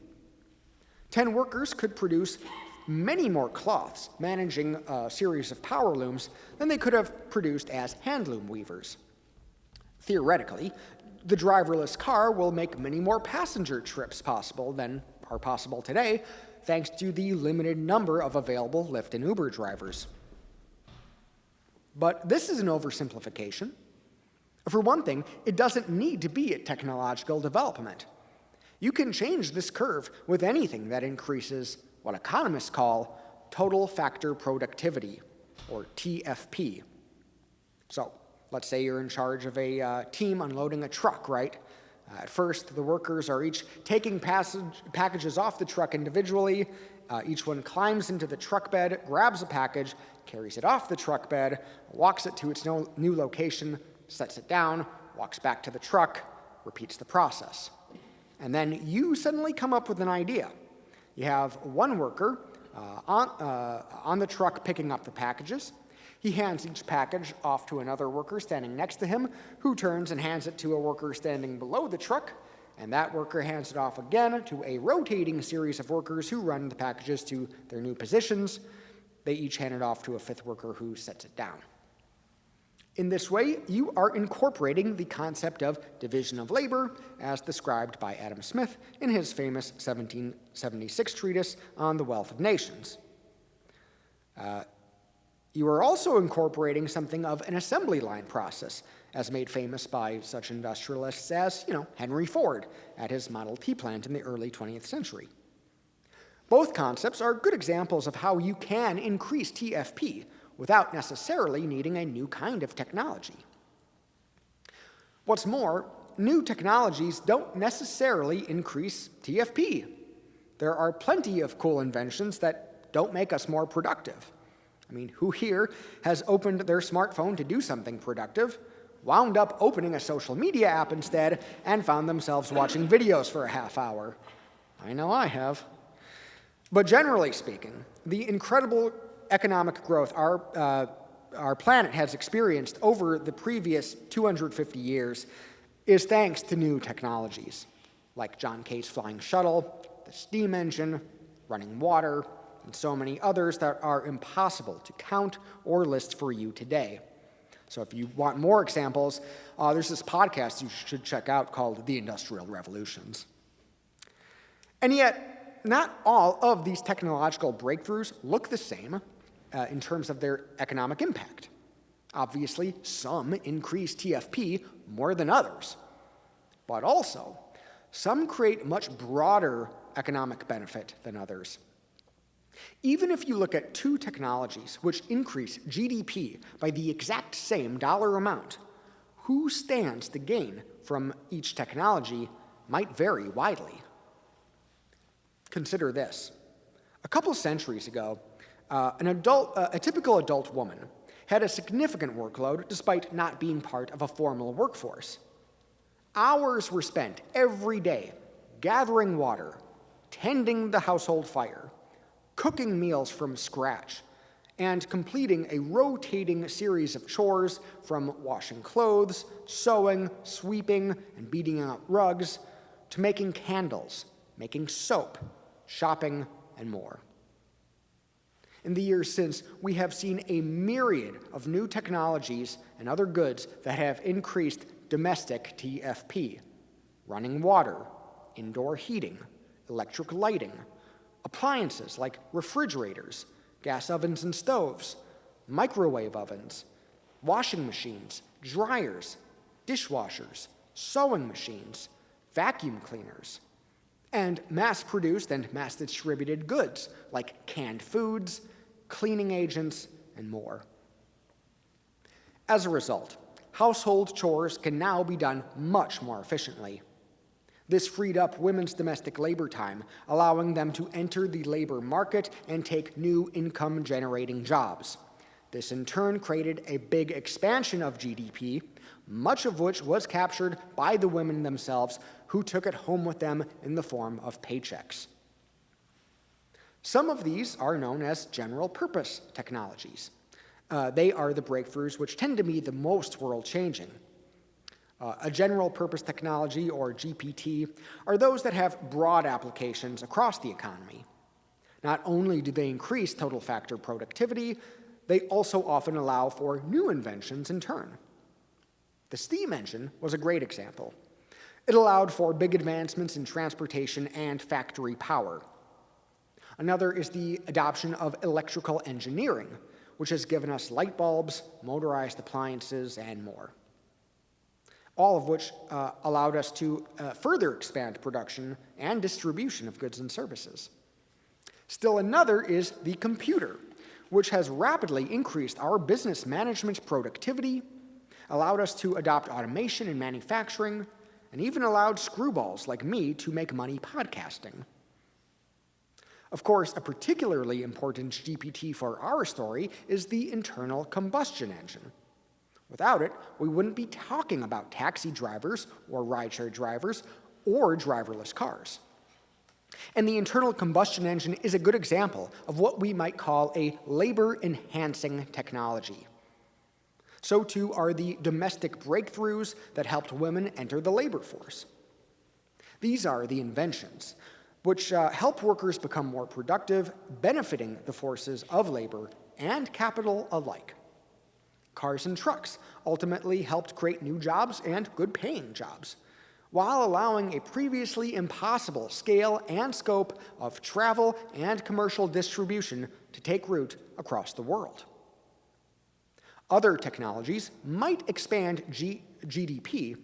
10 workers could produce many more cloths managing a series of power looms than they could have produced as handloom weavers. Theoretically, the driverless car will make many more passenger trips possible than are possible today, thanks to the limited number of available Lyft and Uber drivers. But this is an oversimplification. For one thing, it doesn't need to be a technological development. You can change this curve with anything that increases what economists call total factor productivity, or TFP. So, let's say you're in charge of a team unloading a truck, right? At first, the workers are each taking packages off the truck individually. Each one climbs into the truck bed, grabs a package, carries it off the truck bed, walks it to its new location, sets it down, walks back to the truck, repeats the process. And then you suddenly come up with an idea. You have one worker on the truck picking up the packages. He hands each package off to another worker standing next to him, who turns and hands it to a worker standing below the truck, and that worker hands it off again to a rotating series of workers who run the packages to their new positions. They each hand it off to a fifth worker who sets it down. In this way, you are incorporating the concept of division of labor as described by Adam Smith in his famous 1776 treatise on the Wealth of Nations. You are also incorporating something of an assembly line process, as made famous by such industrialists as, Henry Ford at his Model T plant in the early 20th century. Both concepts are good examples of how you can increase TFP without necessarily needing a new kind of technology. What's more, new technologies don't necessarily increase TFP. There are plenty of cool inventions that don't make us more productive. Who here has opened their smartphone to do something productive, wound up opening a social media app instead, and found themselves watching videos for a half hour? I know I have. But generally speaking, the incredible economic growth our planet has experienced over the previous 250 years is thanks to new technologies, like John K's flying shuttle, the steam engine, running water, and so many others that are impossible to count or list for you today. So if you want more examples, there's this podcast you should check out called The Industrial Revolutions. And yet, not all of these technological breakthroughs look the same in terms of their economic impact. Obviously, some increase TFP more than others. But also, some create much broader economic benefit than others. Even if you look at two technologies which increase GDP by the exact same dollar amount, who stands to gain from each technology might vary widely. Consider this. A couple centuries ago, a typical adult woman had a significant workload despite not being part of a formal workforce. Hours were spent every day gathering water, tending the household fire, cooking meals from scratch, and completing a rotating series of chores from washing clothes, sewing, sweeping, and beating out rugs, to making candles, making soap, shopping, and more. In the years since, we have seen a myriad of new technologies and other goods that have increased domestic TFP: running water, indoor heating, electric lighting, appliances like refrigerators, gas ovens and stoves, microwave ovens, washing machines, dryers, dishwashers, sewing machines, vacuum cleaners, and mass-produced and mass-distributed goods like canned foods, cleaning agents, and more. As a result, household chores can now be done much more efficiently. This freed up women's domestic labor time, allowing them to enter the labor market and take new income-generating jobs. This in turn created a big expansion of GDP, much of which was captured by the women themselves, who took it home with them in the form of paychecks. Some of these are known as general-purpose technologies. They are the breakthroughs which tend to be the most world-changing. A general-purpose technology, or GPT, are those that have broad applications across the economy. Not only do they increase total factor productivity, they also often allow for new inventions in turn. The steam engine was a great example. It allowed for big advancements in transportation and factory power. Another is the adoption of electrical engineering, which has given us light bulbs, motorized appliances, and more. All of which allowed us to further expand production and distribution of goods and services. Still another is the computer, which has rapidly increased our business management productivity, allowed us to adopt automation in manufacturing, and even allowed screwballs like me to make money podcasting. Of course, a particularly important GPT for our story is the internal combustion engine. Without it, we wouldn't be talking about taxi drivers or rideshare drivers or driverless cars. And the internal combustion engine is a good example of what we might call a labor-enhancing technology. So too are the domestic breakthroughs that helped women enter the labor force. These are the inventions, which help workers become more productive, benefiting the forces of labor and capital alike. Cars and trucks ultimately helped create new jobs and good-paying jobs, while allowing a previously impossible scale and scope of travel and commercial distribution to take root across the world. Other technologies might expand GDP,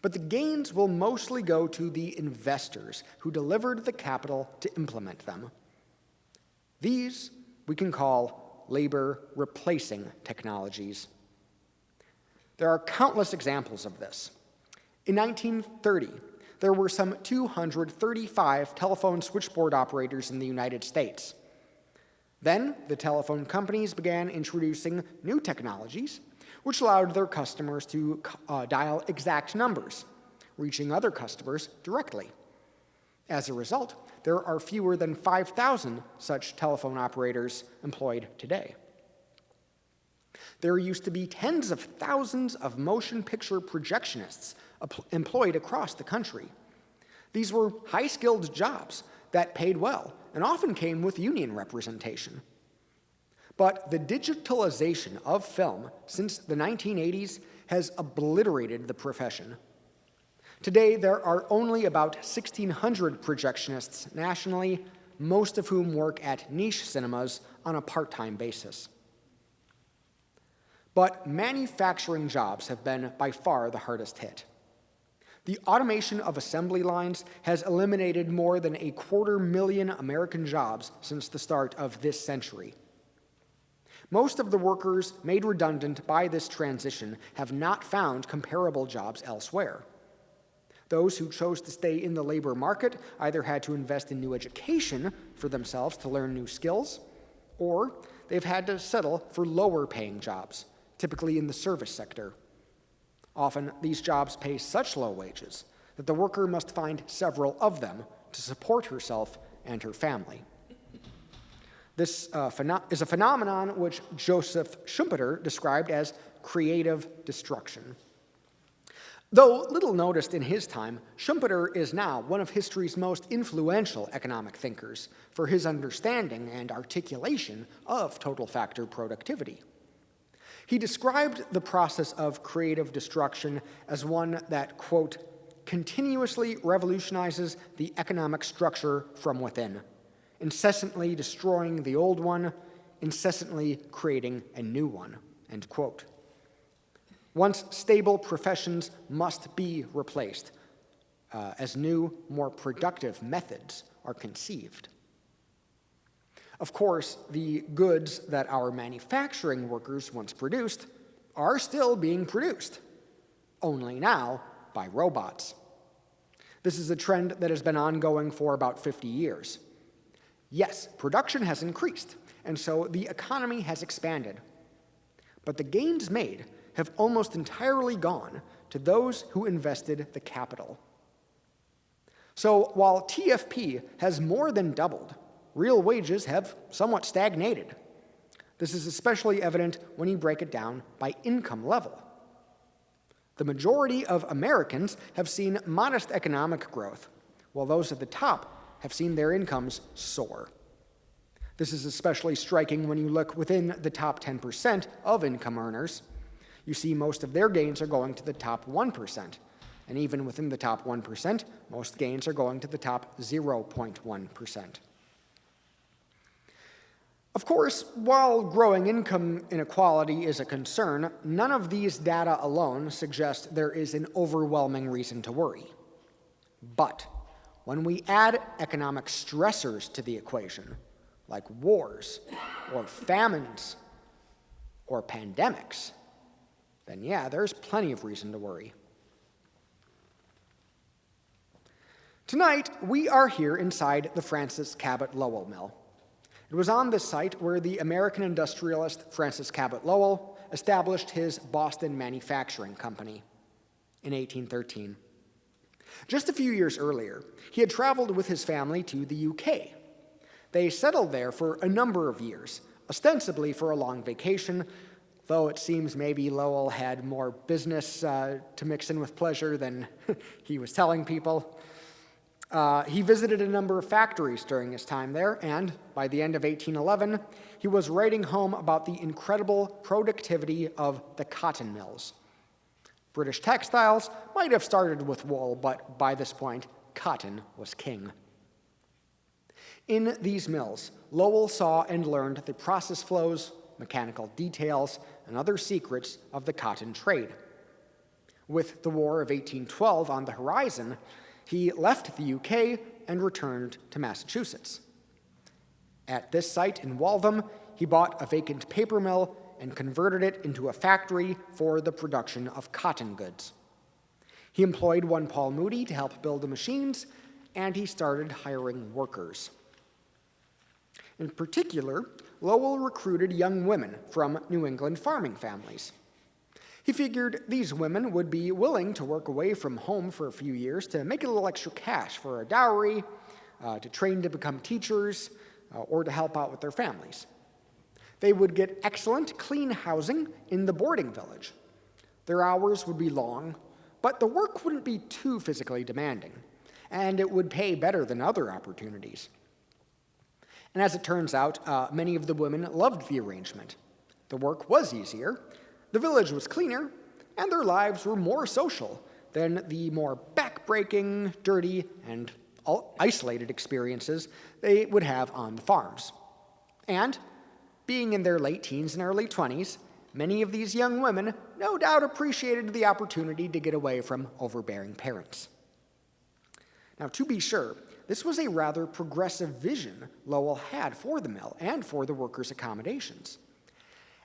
but the gains will mostly go to the investors who delivered the capital to implement them. These we can call labor-replacing technologies. There are countless examples of this. In 1930, there were some 235 telephone switchboard operators in the United States. Then, the telephone companies began introducing new technologies, which allowed their customers to dial exact numbers, reaching other customers directly. As a result, there are fewer than 5,000 such telephone operators employed today. There used to be tens of thousands of motion picture projectionists employed across the country. These were high-skilled jobs that paid well and often came with union representation. But the digitalization of film since the 1980s has obliterated the profession. Today, there are only about 1,600 projectionists nationally, most of whom work at niche cinemas on a part-time basis. But manufacturing jobs have been by far the hardest hit. The automation of assembly lines has eliminated more than 250,000 American jobs since the start of this century. Most of the workers made redundant by this transition have not found comparable jobs elsewhere. Those who chose to stay in the labor market either had to invest in new education for themselves to learn new skills, or they've had to settle for lower-paying jobs, typically in the service sector. Often, these jobs pay such low wages that the worker must find several of them to support herself and her family. This is a phenomenon which Joseph Schumpeter described as creative destruction. Though little noticed in his time, Schumpeter is now one of history's most influential economic thinkers for his understanding and articulation of total factor productivity. He described the process of creative destruction as one that, quote, continuously revolutionizes the economic structure from within, incessantly destroying the old one, incessantly creating a new one, end quote. Once stable professions must be replaced as new, more productive methods are conceived. Of course, the goods that our manufacturing workers once produced are still being produced, only now by robots. This is a trend that has been ongoing for about 50 years. Yes, production has increased, and so the economy has expanded. But the gains made have almost entirely gone to those who invested the capital. So while TFP has more than doubled, real wages have somewhat stagnated. This is especially evident when you break it down by income level. The majority of Americans have seen modest economic growth, while those at the top have seen their incomes soar. This is especially striking when you look within the top 10% of income earners. You see most of their gains are going to the top 1%, and even within the top 1%, most gains are going to the top 0.1%. Of course, while growing income inequality is a concern, none of these data alone suggest there is an overwhelming reason to worry. But when we add economic stressors to the equation, like wars, or famines, or pandemics, then yeah, there's plenty of reason to worry. Tonight, we are here inside the Francis Cabot Lowell Mill. It was on this site where the American industrialist Francis Cabot Lowell established his Boston Manufacturing Company in 1813. Just a few years earlier, he had traveled with his family to the UK. They settled there for a number of years, ostensibly for a long vacation, though it seems maybe Lowell had more business to mix in with pleasure than he was telling people. He visited a number of factories during his time there, and by the end of 1811, he was writing home about the incredible productivity of the cotton mills. British textiles might have started with wool, but by this point, cotton was king. In these mills, Lowell saw and learned the process flows, mechanical details, and other secrets of the cotton trade. With the War of 1812 on the horizon, he left the UK and returned to Massachusetts. At this site in Waltham, he bought a vacant paper mill and converted it into a factory for the production of cotton goods. He employed one Paul Moody to help build the machines, and he started hiring workers. In particular, Lowell recruited young women from New England farming families. He figured these women would be willing to work away from home for a few years to make a little extra cash for a dowry, to train to become teachers, or to help out with their families. They would get excellent, clean housing in the boarding village. Their hours would be long, but the work wouldn't be too physically demanding, and it would pay better than other opportunities. And as it turns out, many of the women loved the arrangement. The work was easier, the village was cleaner, and their lives were more social than the more backbreaking, dirty, and isolated experiences they would have on the farms. And, being in their late teens and early 20s, many of these young women no doubt appreciated the opportunity to get away from overbearing parents. Now, to be sure, this was a rather progressive vision Lowell had for the mill and for the workers' accommodations.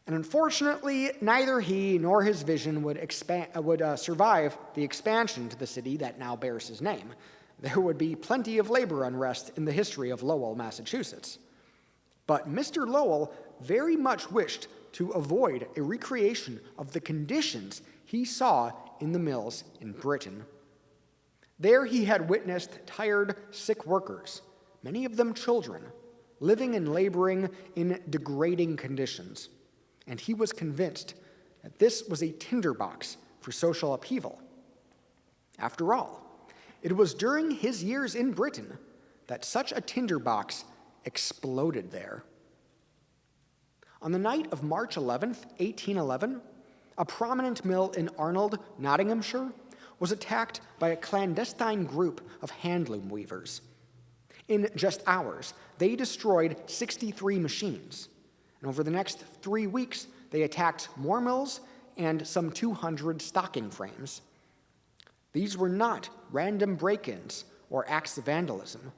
And unfortunately, neither he nor his vision would survive the expansion to the city that now bears his name. There would be plenty of labor unrest in the history of Lowell, Massachusetts. But Mr. Lowell very much wished to avoid a recreation of the conditions he saw in the mills in Britain. There he had witnessed tired, sick workers, many of them children, living and laboring in degrading conditions. And he was convinced that this was a tinderbox for social upheaval. After all, it was during his years in Britain that such a tinderbox exploded there. On the night of March 11th, 1811, a prominent mill in Arnold, Nottinghamshire, was attacked by a clandestine group of handloom weavers. In just hours, they destroyed 63 machines. And over the next 3 weeks, they attacked more mills and some 200 stocking frames. These were not random break-ins or acts of vandalism.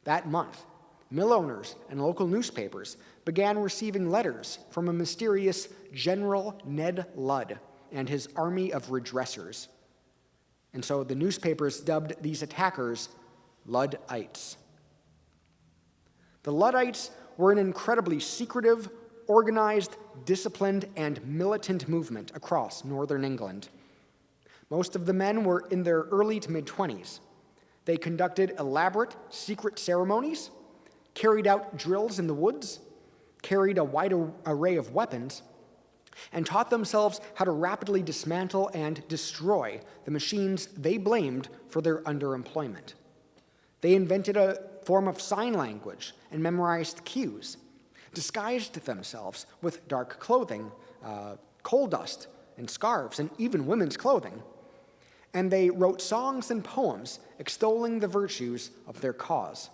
That month, mill owners and local newspapers began receiving letters from a mysterious General Ned Ludd and his army of redressers. And so the newspapers dubbed these attackers Luddites. The Luddites were an incredibly secretive, organized, disciplined, and militant movement across northern England. Most of the men were in their early to mid-20s. They conducted elaborate, secret ceremonies, carried out drills in the woods, carried a wide array of weapons, and taught themselves how to rapidly dismantle and destroy the machines they blamed for their underemployment. They invented a form of sign language and memorized cues, disguised themselves with dark clothing, coal dust, and scarves, and even women's clothing. And they wrote songs and poems extolling the virtues of their cause.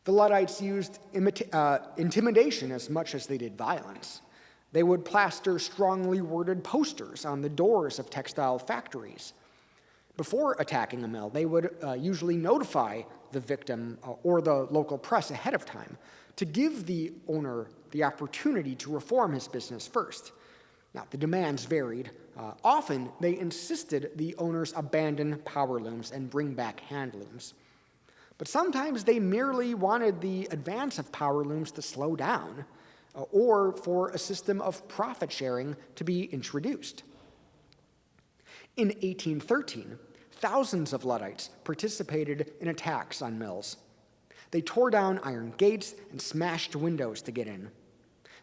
The Luddites used intimidation as much as they did violence. They would plaster strongly worded posters on the doors of textile factories. Before attacking a mill, they would usually notify the victim or the local press ahead of time to give the owner the opportunity to reform his business first. Now, the demands varied. Often, they insisted the owners abandon power looms and bring back hand looms. But sometimes they merely wanted the advance of power looms to slow down, or for a system of profit sharing to be introduced. In 1813, thousands of Luddites participated in attacks on mills. They tore down iron gates and smashed windows to get in.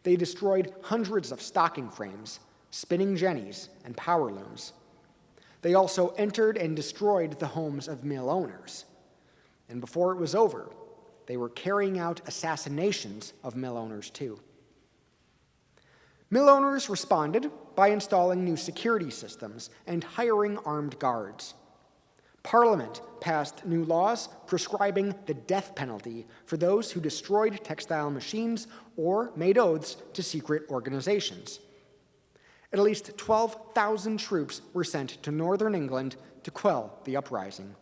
They destroyed hundreds of stocking frames, spinning jennies, and power looms. They also entered and destroyed the homes of mill owners. And before it was over, they were carrying out assassinations of mill owners too. Mill owners responded by installing new security systems and hiring armed guards. Parliament passed new laws prescribing the death penalty for those who destroyed textile machines or made oaths to secret organizations. At least 12,000 troops were sent to northern England to quell the uprising.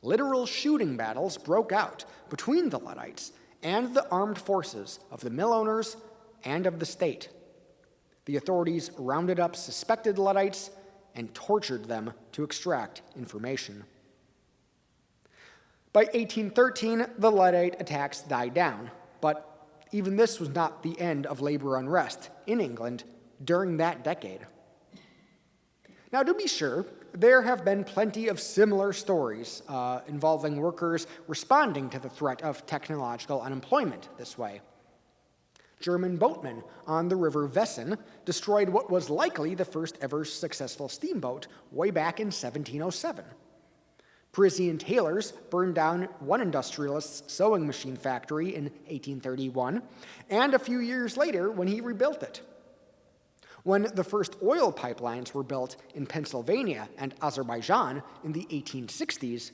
Literal shooting battles broke out between the Luddites and the armed forces of the mill owners and of the state. The authorities rounded up suspected Luddites and tortured them to extract information. By 1813, the Luddite attacks died down, but even this was not the end of labor unrest in England during that decade. Now, to be sure, there have been plenty of similar stories involving workers responding to the threat of technological unemployment this way. German boatmen on the river Vessen destroyed what was likely the first ever successful steamboat way back in 1707. Parisian tailors burned down one industrialist's sewing machine factory in 1831, and a few years later when he rebuilt it. When the first oil pipelines were built in Pennsylvania and Azerbaijan in the 1860s,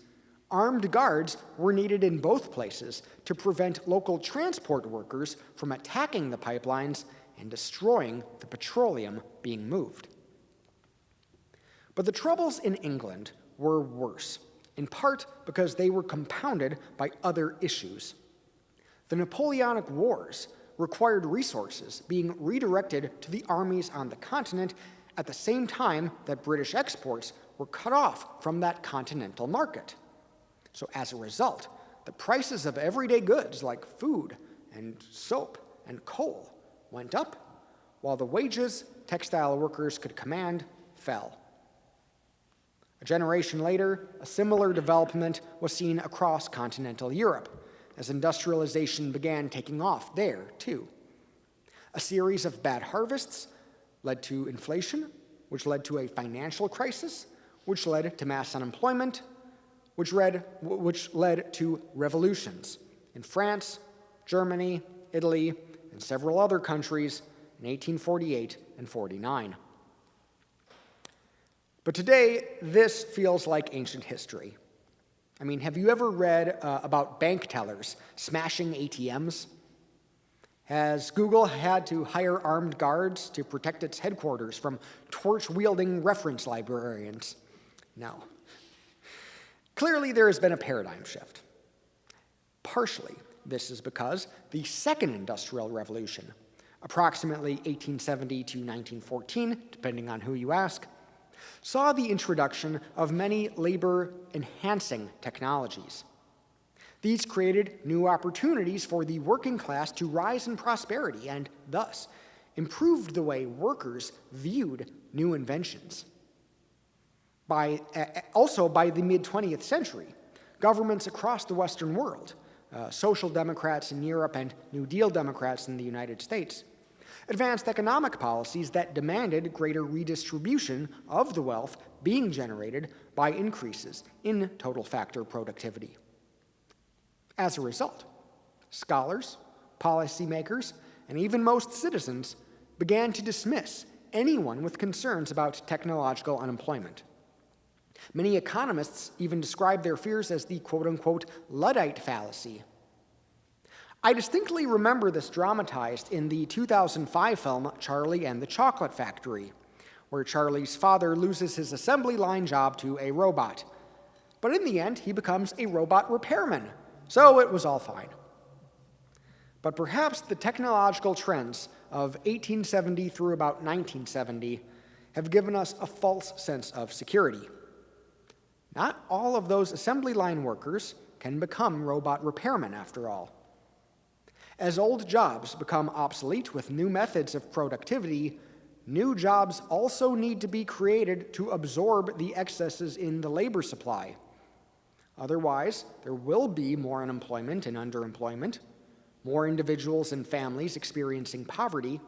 armed guards were needed in both places to prevent local transport workers from attacking the pipelines and destroying the petroleum being moved. But the troubles in England were worse, in part because they were compounded by other issues. The Napoleonic Wars required resources being redirected to the armies on the continent at the same time that British exports were cut off from that continental market. So as a result, the prices of everyday goods like food and soap and coal went up, while the wages textile workers could command fell. A generation later, a similar development was seen across continental Europe, as industrialization began taking off there, too. A series of bad harvests led to inflation, which led to a financial crisis, which led to mass unemployment, which led to revolutions in France, Germany, Italy, and several other countries in 1848 and 49. But today, this feels like ancient history. I mean, have you ever read about bank tellers smashing ATMs? Has Google had to hire armed guards to protect its headquarters from torch-wielding reference librarians? No. Clearly, there has been a paradigm shift. Partially, this is because the Second Industrial Revolution, approximately 1870 to 1914, depending on who you ask, saw the introduction of many labor-enhancing technologies. These created new opportunities for the working class to rise in prosperity and, thus, improved the way workers viewed new inventions. Also, by the mid-20th century, governments across the Western world, social democrats in Europe and New Deal Democrats in the United States, advanced economic policies that demanded greater redistribution of the wealth being generated by increases in total factor productivity. As a result, scholars, policymakers, and even most citizens began to dismiss anyone with concerns about technological unemployment. Many economists even describe their fears as the quote-unquote Luddite fallacy. I distinctly remember this dramatized in the 2005 film Charlie and the Chocolate Factory, where Charlie's father loses his assembly line job to a robot. But in the end, he becomes a robot repairman, so it was all fine. But perhaps the technological trends of 1870 through about 1970 have given us a false sense of security. Not all of those assembly line workers can become robot repairmen, after all. As old jobs become obsolete with new methods of productivity, new jobs also need to be created to absorb the excesses in the labor supply. Otherwise, there will be more unemployment and underemployment, more individuals and families experiencing poverty,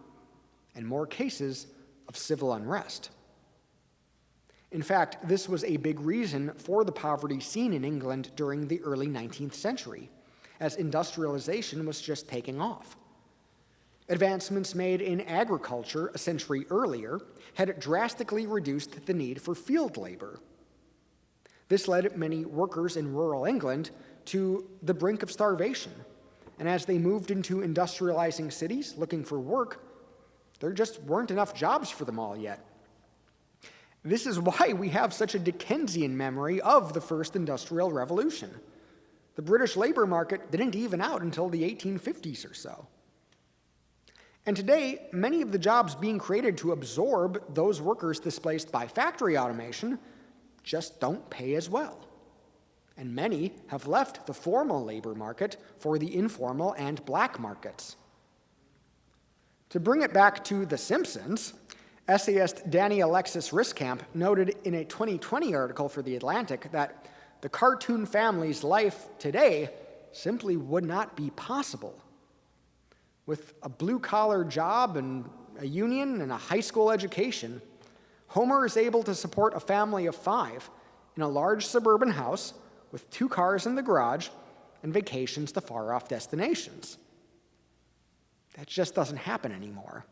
and more cases of civil unrest. In fact, this was a big reason for the poverty seen in England during the early 19th century, as industrialization was just taking off. Advancements made in agriculture a century earlier had drastically reduced the need for field labor. This led many workers in rural England to the brink of starvation, and as they moved into industrializing cities looking for work, there just weren't enough jobs for them all yet. This is why we have such a Dickensian memory of the first industrial revolution. The British labor market didn't even out until the 1850s or so. And today, many of the jobs being created to absorb those workers displaced by factory automation just don't pay as well. And many have left the formal labor market for the informal and black markets. To bring it back to The Simpsons, essayist Danny Alexis Riskamp noted in a 2020 article for The Atlantic that the cartoon family's life today simply would not be possible. With a blue-collar job and a union and a high school education, Homer is able to support a family of 5 in a large suburban house with 2 cars in the garage and vacations to far-off destinations. That just doesn't happen anymore.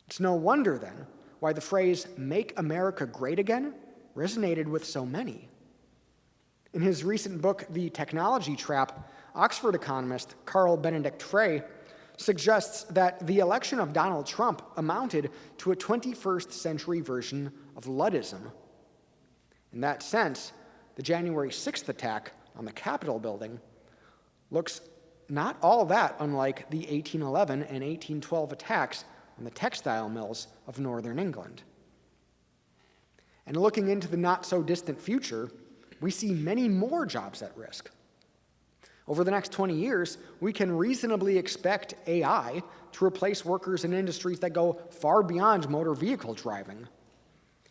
It's no wonder, then, why the phrase, "Make America Great Again," resonated with so many. In his recent book, The Technology Trap, Oxford economist Carl Benedict Frey suggests that the election of Donald Trump amounted to a 21st century version of Luddism. In that sense, the January 6th attack on the Capitol building looks not all that unlike the 1811 and 1812 attacks on the textile mills of northern England. And looking into the not-so-distant future, we see many more jobs at risk. Over the next 20 years, we can reasonably expect AI to replace workers in industries that go far beyond motor vehicle driving.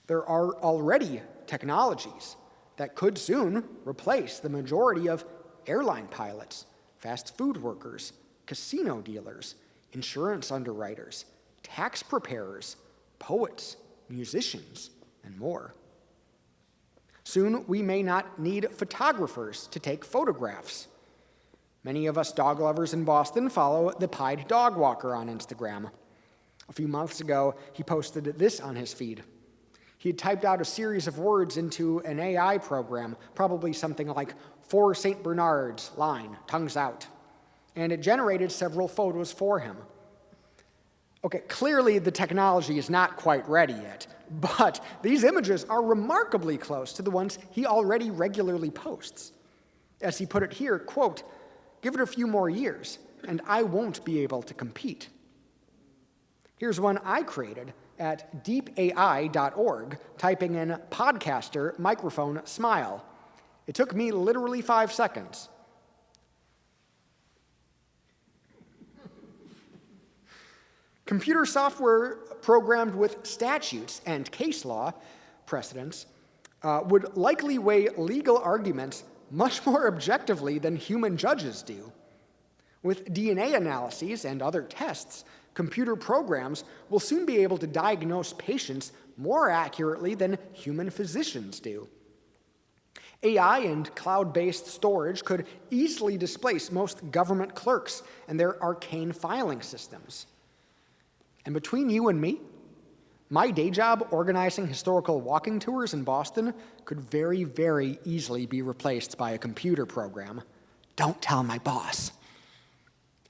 There are already technologies that could soon replace the majority of airline pilots, fast food workers, casino dealers, insurance underwriters, tax preparers, poets, musicians, and more. Soon, we may not need photographers to take photographs. Many of us dog lovers in Boston follow the Pied Dog Walker on Instagram. A few months ago, he posted this on his feed. He had typed out a series of words into an AI program, probably something like, "For St. Bernard's, line, tongues out." and it generated several photos for him. Okay, clearly the technology is not quite ready yet, but these images are remarkably close to the ones he already regularly posts. As he put it here, quote, "Give it a few more years, and I won't be able to compete." Here's one I created at deepai.org, typing in podcaster, microphone, smile. It took me literally 5 seconds. Computer software programmed with statutes and case law precedents would likely weigh legal arguments much more objectively than human judges do. With DNA analyses and other tests, computer programs will soon be able to diagnose patients more accurately than human physicians do. AI and cloud-based storage could easily displace most government clerks and their arcane filing systems. And between you and me, my day job organizing historical walking tours in Boston could very, very easily be replaced by a computer program. Don't tell my boss.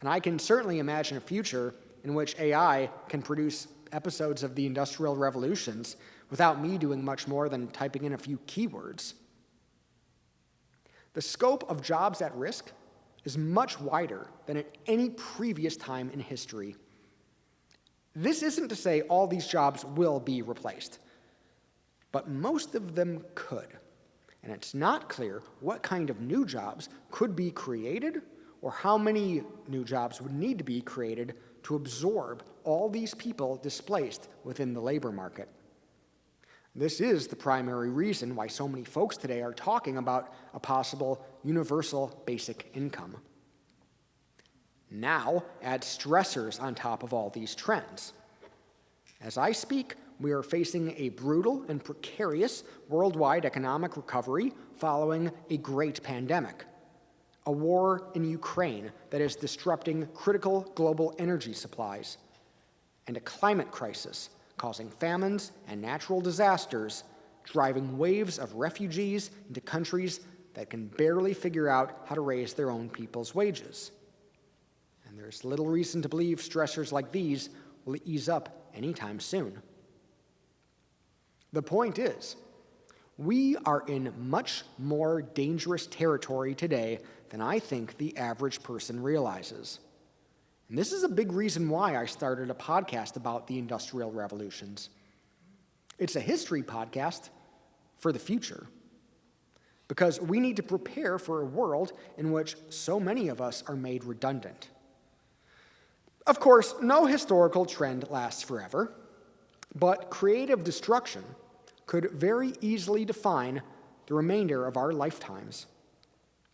And I can certainly imagine a future in which AI can produce episodes of the Industrial Revolutions without me doing much more than typing in a few keywords. The scope of jobs at risk is much wider than at any previous time in history. This isn't to say all these jobs will be replaced, but most of them could. And it's not clear what kind of new jobs could be created or how many new jobs would need to be created to absorb all these people displaced within the labor market. This is the primary reason why so many folks today are talking about a possible universal basic income. Now, add stressors on top of all these trends. As I speak, we are facing a brutal and precarious worldwide economic recovery following a great pandemic, a war in Ukraine that is disrupting critical global energy supplies, and a climate crisis causing famines and natural disasters, driving waves of refugees into countries that can barely figure out how to raise their own people's wages. And there's little reason to believe stressors like these will ease up anytime soon. The point is, we are in much more dangerous territory today than I think the average person realizes. And this is a big reason why I started a podcast about the Industrial Revolutions. It's a history podcast for the future, because we need to prepare for a world in which so many of us are made redundant. Of course, no historical trend lasts forever, but creative destruction could very easily define the remainder of our lifetimes.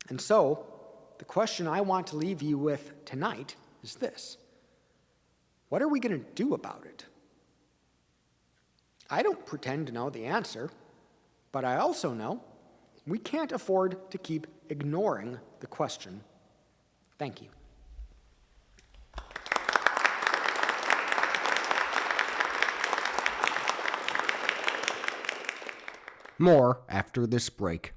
And so, the question I want to leave you with tonight is this: what are we going to do about it? I don't pretend to know the answer, but I also know we can't afford to keep ignoring the question. Thank you. More after this break.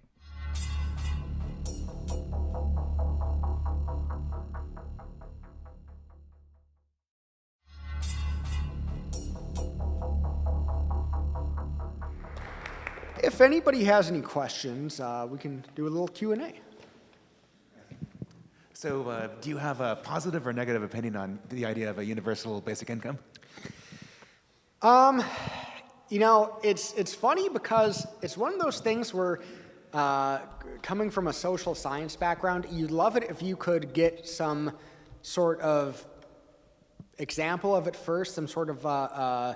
If anybody has any questions, we can do a little Q&A. So do you have a positive or negative opinion on the idea of a universal basic income? You know, it's funny because it's one of those things where, coming from a social science background, you'd love it if you could get some sort of example of it first, some sort of, I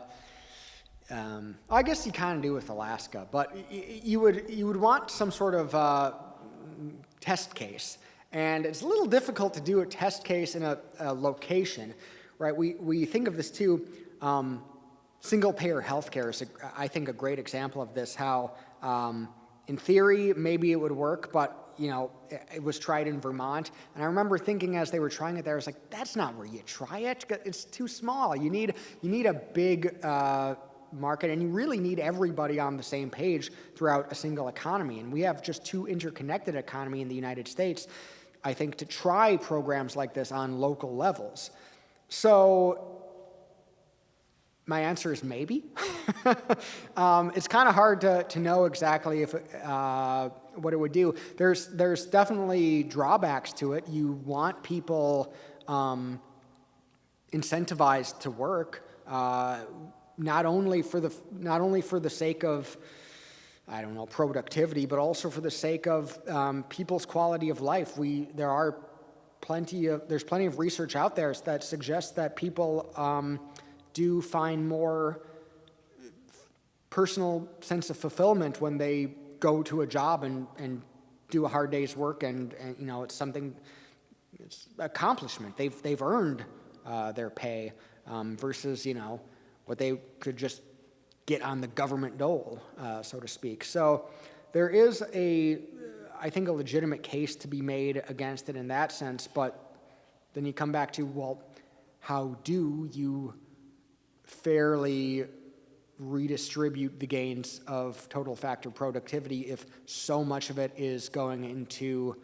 guess you kind of do with Alaska, but you would want some sort of test case. And it's a little difficult to do a test case in a location, right? We think of this too. Single-payer healthcare is, I think, a great example of this, how in theory, maybe it would work, but you know, it was tried in Vermont. And I remember thinking as they were trying it there, I was like, that's not where you try it. It's too small. You need a big market, and you really need everybody on the same page throughout a single economy. And we have just too interconnected economy in the United States. I think, to try programs like this on local levels. So my answer is maybe. It's kind of hard to know exactly if what it would do. There's definitely drawbacks to it. You want people incentivized to work, not only for the sake of, I don't know, productivity, but also for the sake of people's quality of life. There's plenty of research out there that suggests that people do find more personal sense of fulfillment when they go to a job and do a hard day's work, and it's accomplishment. They've earned their pay versus what they could just get on the government dole, so to speak. So there is I think, a legitimate case to be made against it in that sense, but then you come back to, well, how do you fairly redistribute the gains of total factor productivity if so much of it is going into,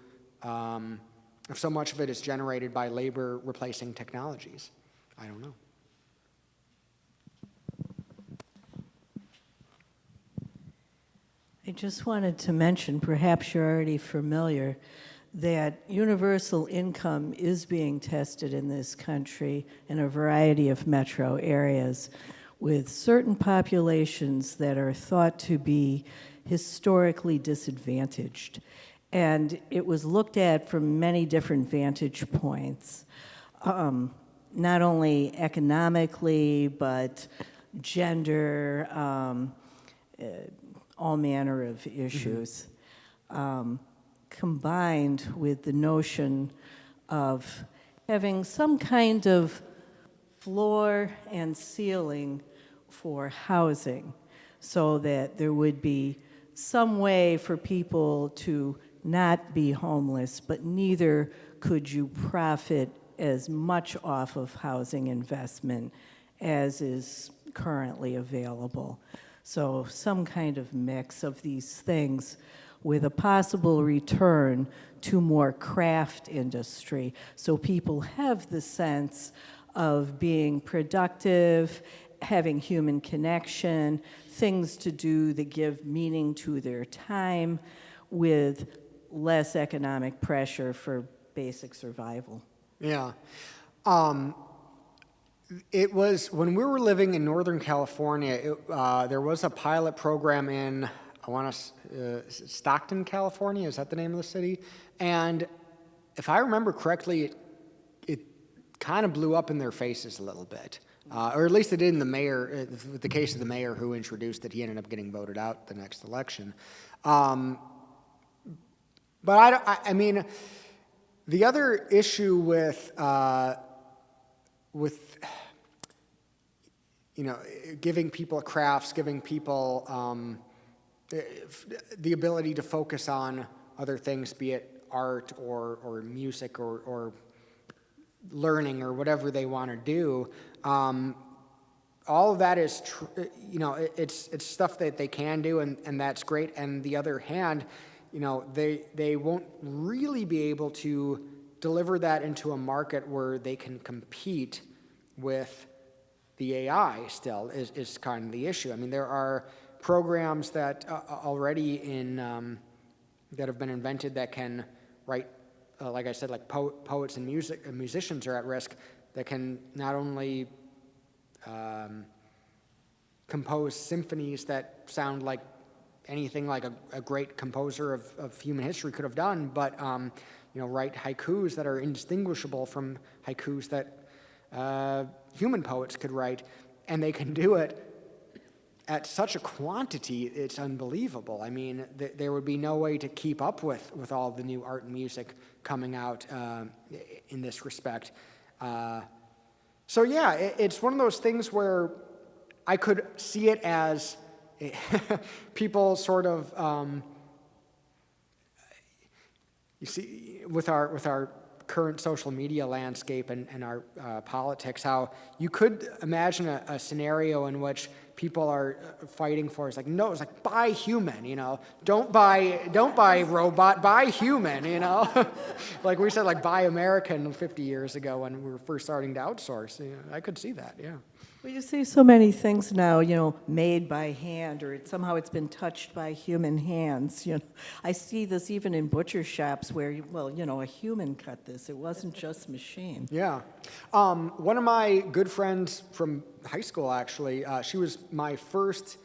if so much of it is generated by labor replacing technologies? I don't know. I just wanted to mention, perhaps you're already familiar, that universal income is being tested in this country in a variety of metro areas with certain populations that are thought to be historically disadvantaged. And it was looked at from many different vantage points, not only economically, but gender, all manner of issues. Combined with the notion of having some kind of floor and ceiling for housing so that there would be some way for people to not be homeless, but neither could you profit as much off of housing investment as is currently available. So some kind of mix of these things with a possible return to more craft industry, so people have the sense of being productive, having human connection, things to do that give meaning to their time with less economic pressure for basic survival. Yeah. It was, when we were living in Northern California, there was a pilot program in, Stockton, California, is that the name of the city? And if I remember correctly, it kind of blew up in their faces a little bit. Or at least it did in the case of the mayor who introduced it. He ended up getting voted out the next election. But I mean, the other issue with giving people crafts, giving people the ability to focus on other things, be it art or music or learning or whatever they want to do. All of that is, it's stuff that they can do, and that's great. And the other hand, they won't really be able to deliver that into a market where they can compete with the AI still is kind of the issue. I mean, there are programs that already that have been invented that can write, like I said, like poets and musicians are at risk, that can not only compose symphonies that sound like anything like a great composer of human history could have done, but write haikus that are indistinguishable from haikus that human poets could write, and they can do it at such a quantity, it's unbelievable. I mean, there would be no way to keep up with all the new art and music coming out in this respect. So yeah, it's one of those things where I could see it as people sort of, you see, with our current social media landscape and our politics, how you could imagine a scenario in which people are fighting for, it's like, no, it's like, buy human, don't buy robot, buy human, like we said, like, buy American 50 years ago when we were first starting to outsource. I could see that, yeah. Well, you see so many things now, made by hand, or somehow it's been touched by human hands. I see this even in butcher shops where, a human cut this. It wasn't just machine. Yeah. One of my good friends from high school, actually, she was my first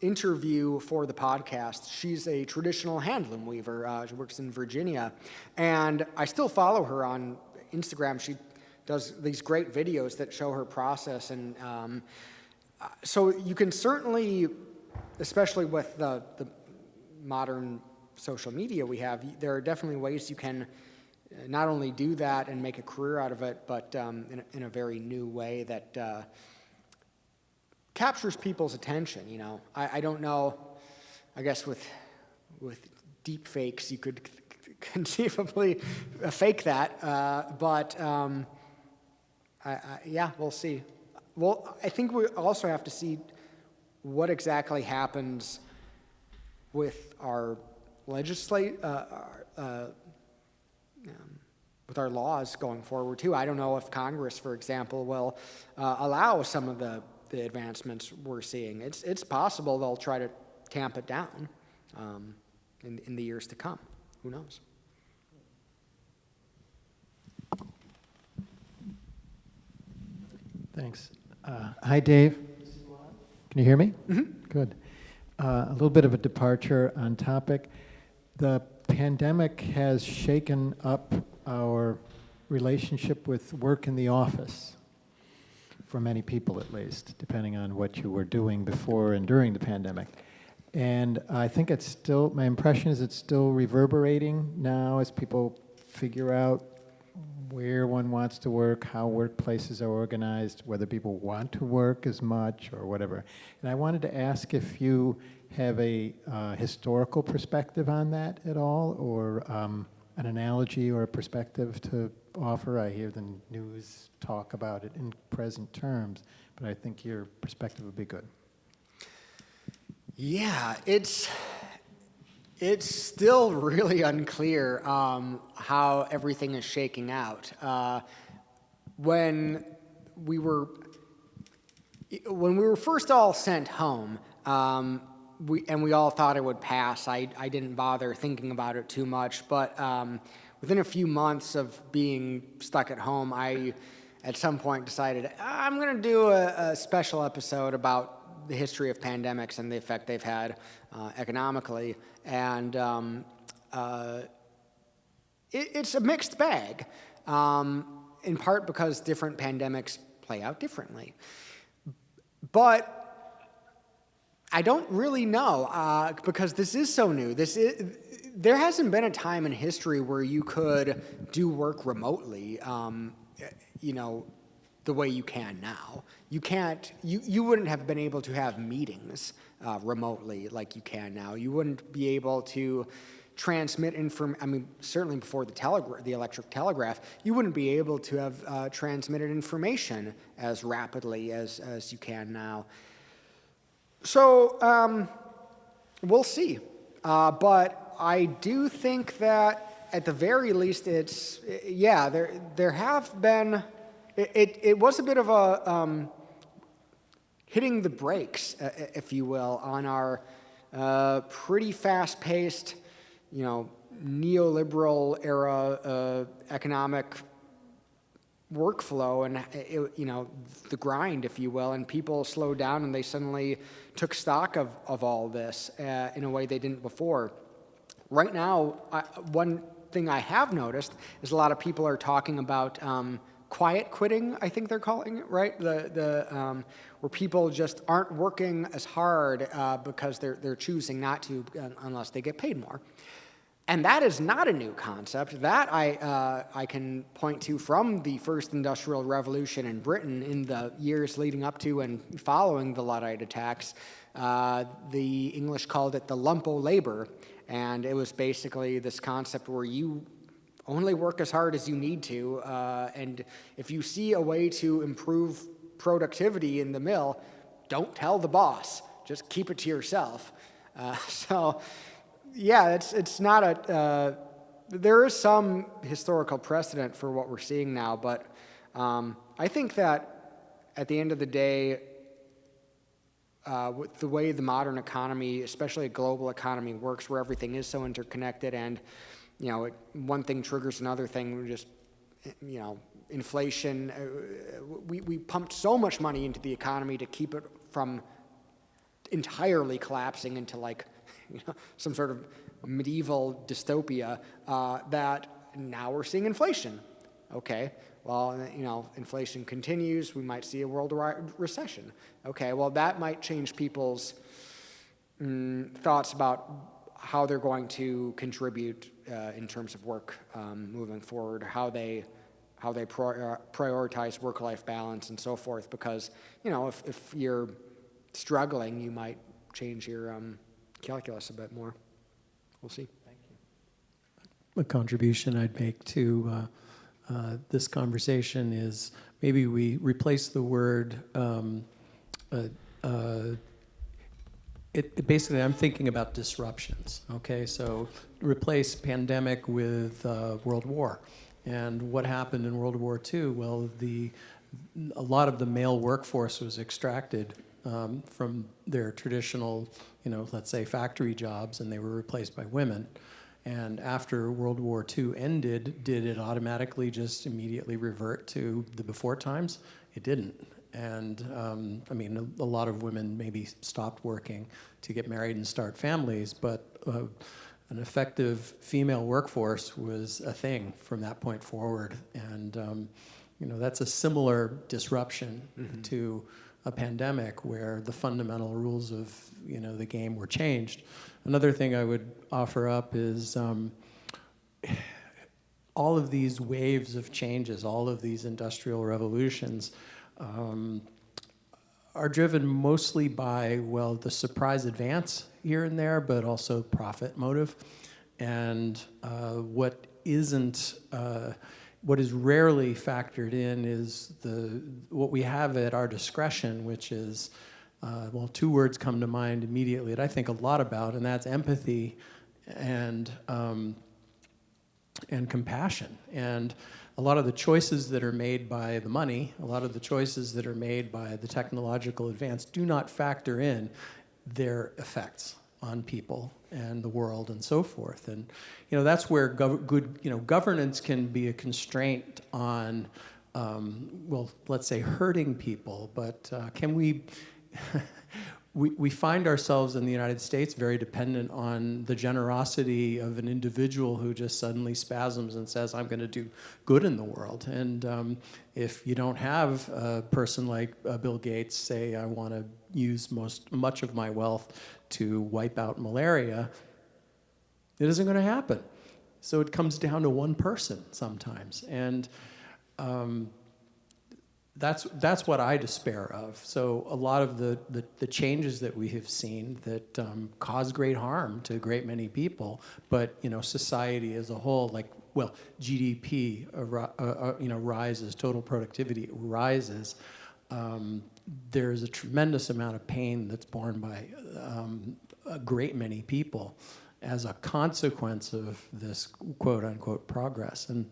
interview for the podcast. She's a traditional handloom weaver. She works in Virginia. And I still follow her on Instagram. She does these great videos that show her process. And so you can certainly, especially with the modern social media we have, there are definitely ways you can not only do that and make a career out of it, but in a very new way that captures people's attention. I don't know, I guess with deep fakes you could conceivably fake that, but yeah, we'll see. Well, I think we also have to see what exactly happens with our with our laws going forward too. I don't know if Congress, for example, will allow some of the advancements we're seeing. It's possible they'll try to tamp it down in the years to come. Who knows? Thanks. Hi, Dave. Can you hear me? Mm-hmm. Good. A little bit of a departure on topic. The pandemic has shaken up our relationship with work in the office, for many people at least, depending on what you were doing before and during the pandemic. And I think it's still, my impression is it's still reverberating now as people figure out where one wants to work, how workplaces are organized, whether people want to work as much or whatever. And I wanted to ask if you have a historical perspective on that at all, or an analogy or a perspective to offer. I hear the news talk about it in present terms, but I think your perspective would be good. Yeah, it's still really unclear how everything is shaking out. When we were first all sent home, we all thought it would pass. I didn't bother thinking about it too much, but within a few months of being stuck at home, I at some point decided I'm going to do a special episode about the history of pandemics and the effect they've had economically. And it's a mixed bag, in part because different pandemics play out differently. But I don't really know, because this is so new. There hasn't been a time in history where you could do work remotely, the way you can now. You wouldn't have been able to have meetings remotely like you can now. You wouldn't be able to transmit certainly before the electric telegraph, you wouldn't be able to have transmitted information as rapidly as you can now. So we'll see. But I do think that at the very least there have been, it was a bit of a hitting the brakes, if you will, on our pretty fast-paced, neoliberal era economic workflow and the grind, if you will, and people slowed down and they suddenly took stock of all this in a way they didn't before. Right now, one thing I have noticed is a lot of people are talking about quiet quitting, I think they're calling it, right? Where people just aren't working as hard because they're choosing not to unless they get paid more. And that is not a new concept. That I can point to from the first industrial revolution in Britain in the years leading up to and following the Luddite attacks. The English called it the lumpo labor, and it was basically this concept where you only work as hard as you need to. And if you see a way to improve productivity in the mill, don't tell the boss. Just keep it to yourself. So, yeah, it's not a. There is some historical precedent for what we're seeing now, but I think that at the end of the day, with the way the modern economy, especially a global economy, works, where everything is so interconnected, and one thing triggers another thing. We're just, inflation. We pumped so much money into the economy to keep it from entirely collapsing into some sort of medieval dystopia, that now we're seeing inflation. Okay, well, inflation continues, we might see a worldwide recession. Okay, well, that might change people's thoughts about how they're going to contribute in terms of work moving forward, how they prioritize work-life balance and so forth. Because if you're struggling, you might change your calculus a bit more. We'll see. Thank you. A contribution I'd make to this conversation is maybe we replace the word. Basically, I'm thinking about disruptions. Okay, so replace pandemic with World War, and what happened in World War II? Well, a lot of the male workforce was extracted from their traditional, let's say factory jobs, and they were replaced by women. And after World War II ended, did it automatically just immediately revert to the before times? It didn't. And a lot of women maybe stopped working to get married and start families, but an effective female workforce was a thing from that point forward. And that's a similar disruption to a pandemic, where the fundamental rules of the game were changed. Another thing I would offer up is all of these waves of changes, all of these industrial revolutions are driven mostly by, the surprise advance here and there, but also profit motive. And what is rarely factored in is what we have at our discretion, which is, two words come to mind immediately that I think a lot about, and that's empathy and compassion. And a lot of the choices that are made by the money, a lot of the choices that are made by the technological advance do not factor in their effects on people and the world and so forth. And that's where good governance can be a constraint on let's say hurting people, but can we we find ourselves in the United States very dependent on the generosity of an individual who just suddenly spasms and says, I'm going to do good in the world. And if you don't have a person like Bill Gates say, I want to use much of my wealth to wipe out malaria, it isn't going to happen. So it comes down to one person sometimes. And that's what I despair of. So a lot of the changes that we have seen that cause great harm to a great many people, but society as a whole, GDP rises, total productivity rises. There's a tremendous amount of pain that's borne by a great many people as a consequence of this quote unquote progress. And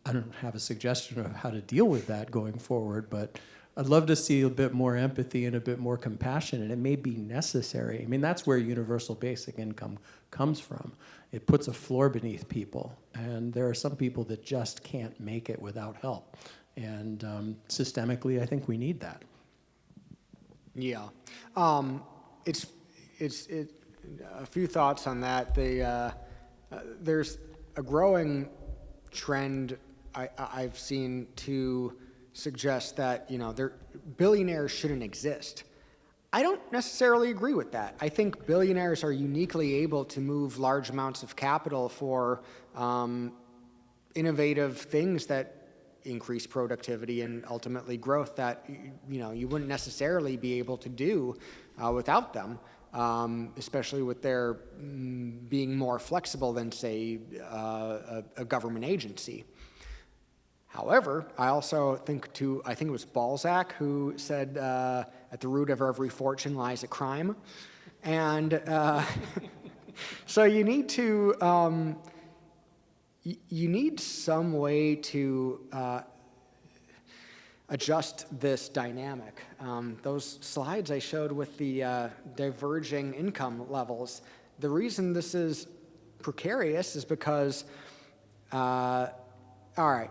I don't have a suggestion of how to deal with that going forward, but I'd love to see a bit more empathy and a bit more compassion, and it may be necessary. That's where universal basic income comes from. It puts a floor beneath people, and there are some people that just can't make it without help. And systemically, I think we need that. Yeah. It's a few thoughts on that. There's a growing trend I've seen to suggest that billionaires shouldn't exist. I don't necessarily agree with that. I think billionaires are uniquely able to move large amounts of capital for innovative things that increase productivity and ultimately growth that you wouldn't necessarily be able to do without them. especially with their being more flexible than, say, a government agency. However, I also think it was Balzac who said, at the root of every fortune lies a crime. And so you need to, you need some way to adjust this dynamic. Those slides I showed with the diverging income levels, the reason this is precarious is because, all right,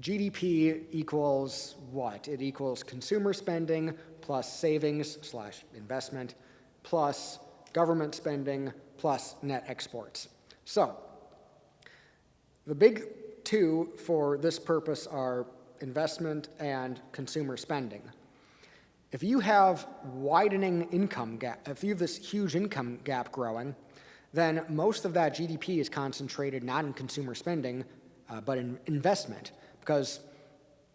GDP equals what? It equals consumer spending plus savings / investment plus government spending plus net exports. So the big two for this purpose are investment and consumer spending. If you have widening income gap, if you have this huge income gap growing, then most of that GDP is concentrated not in consumer spending, but in investment. Because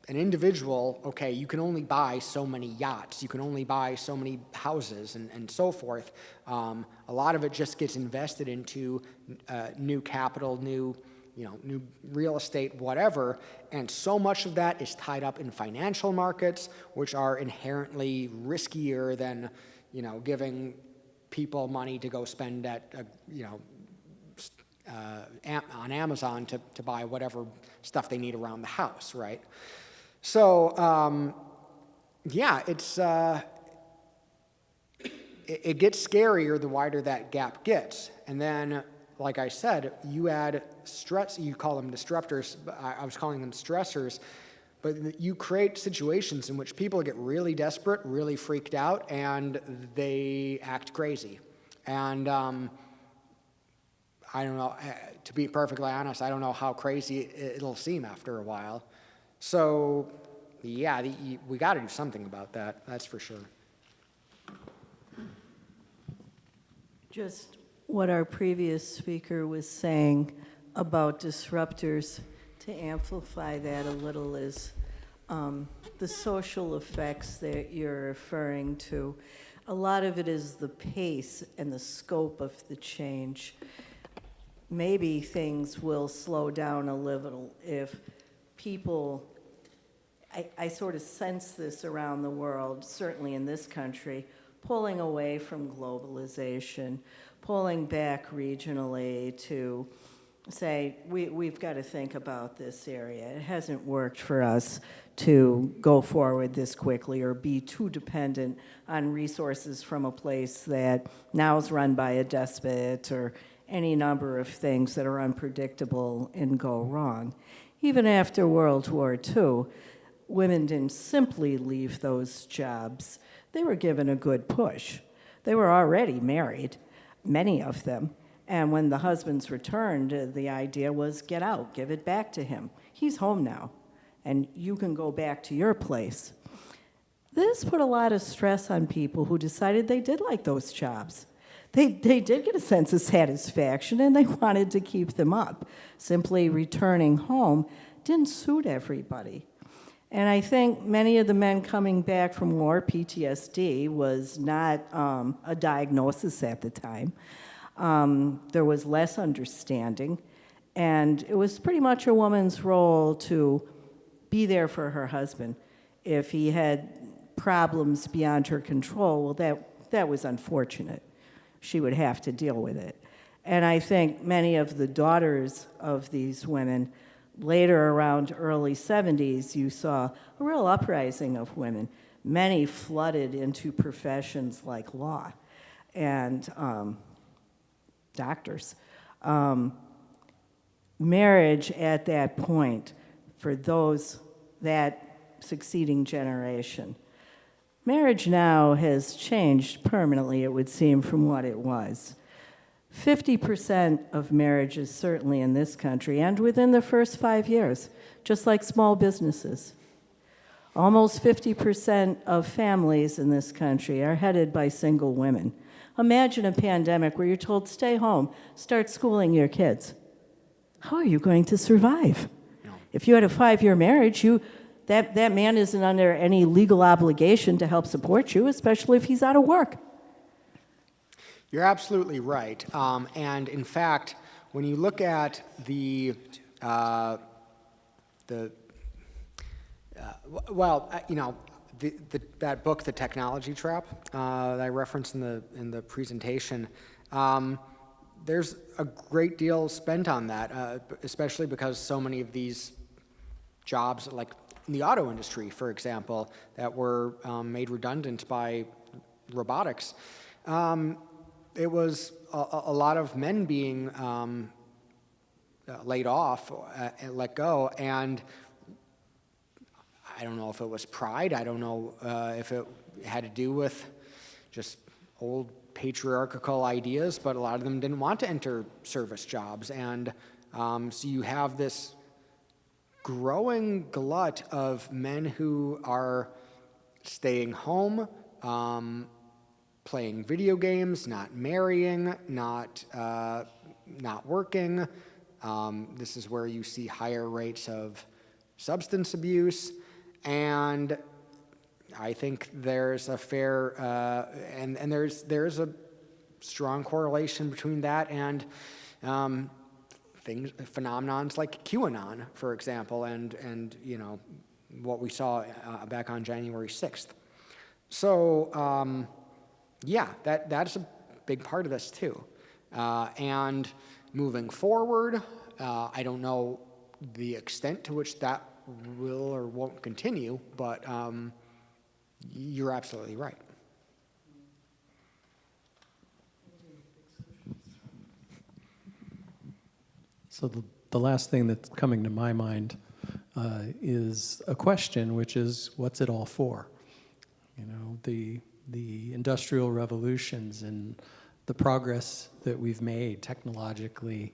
an individual, okay, you can only buy so many yachts, you can only buy so many houses, and so forth. A lot of it just gets invested into new capital, new real estate, whatever, and so much of that is tied up in financial markets, which are inherently riskier than, giving people money to go spend at, on Amazon to buy whatever stuff they need around the house, right? So, yeah, it gets scarier the wider that gap gets. And then, like I said, you add stress, you call them disruptors, I was calling them stressors, but you create situations in which people get really desperate, really freaked out, and they act crazy. And I don't know, to be perfectly honest, I don't know how crazy it'll seem after a while. So, yeah, we got to do something about that, that's for sure. Just what our previous speaker was saying about disruptors, to amplify that a little, is the social effects that you're referring to. A lot of it is the pace and the scope of the change. Maybe things will slow down a little if people, I sort of sense this around the world, certainly in this country, pulling away from globalization, pulling back regionally to say, we've got to think about this area. It hasn't worked for us to go forward this quickly or be too dependent on resources from a place that now is run by a despot or any number of things that are unpredictable and go wrong. Even after World War II, women didn't simply leave those jobs. They were given a good push. They were already married, many of them. And when the husbands returned, the idea was get out, give it back to him. He's home now, and you can go back to your place. This put a lot of stress on people who decided they did like those jobs. They did get a sense of satisfaction, and they wanted to keep them up. Simply returning home didn't suit everybody. And I think many of the men coming back from war, PTSD was not a diagnosis at the time. There was less understanding, and it was pretty much a woman's role to be there for her husband. If he had problems beyond her control, well, that was unfortunate. She would have to deal with it. And I think many of the daughters of these women, later around early 70s, you saw a real uprising of women. Many flooded into professions like law and doctors. Marriage at that point, for that succeeding generation, marriage now has changed permanently, it would seem, from what it was. 50% of marriages, certainly in this country, end within the first 5 years, just like small businesses. Almost 50% of families in this country are headed by single women. Imagine a pandemic where you're told, stay home, start schooling your kids. How are you going to survive? No. If you had a 5-year marriage, that man isn't under any legal obligation to help support you, especially if he's out of work. You're absolutely right. And in fact, when you look at that book, The Technology Trap, that I referenced in the presentation, there's a great deal spent on that, especially because so many of these jobs, like in the auto industry, for example, that were made redundant by robotics. It was a lot of men being laid off and let go, and I don't know if it was pride. I don't know if it had to do with just old patriarchal ideas, but a lot of them didn't want to enter service jobs, and so you have this growing glut of men who are staying home, playing video games, not marrying, not working. This is where you see higher rates of substance abuse, and I think there's a fair and there's a strong correlation between that and phenomenons like QAnon, for example, and you know what we saw back on January 6th. So yeah, that's a big part of this too. And moving forward, I don't know the extent to which that will or won't continue, but you're absolutely right. So the last thing that's coming to my mind is a question, which is, what's it all for? You know, the industrial revolutions and the progress that we've made technologically,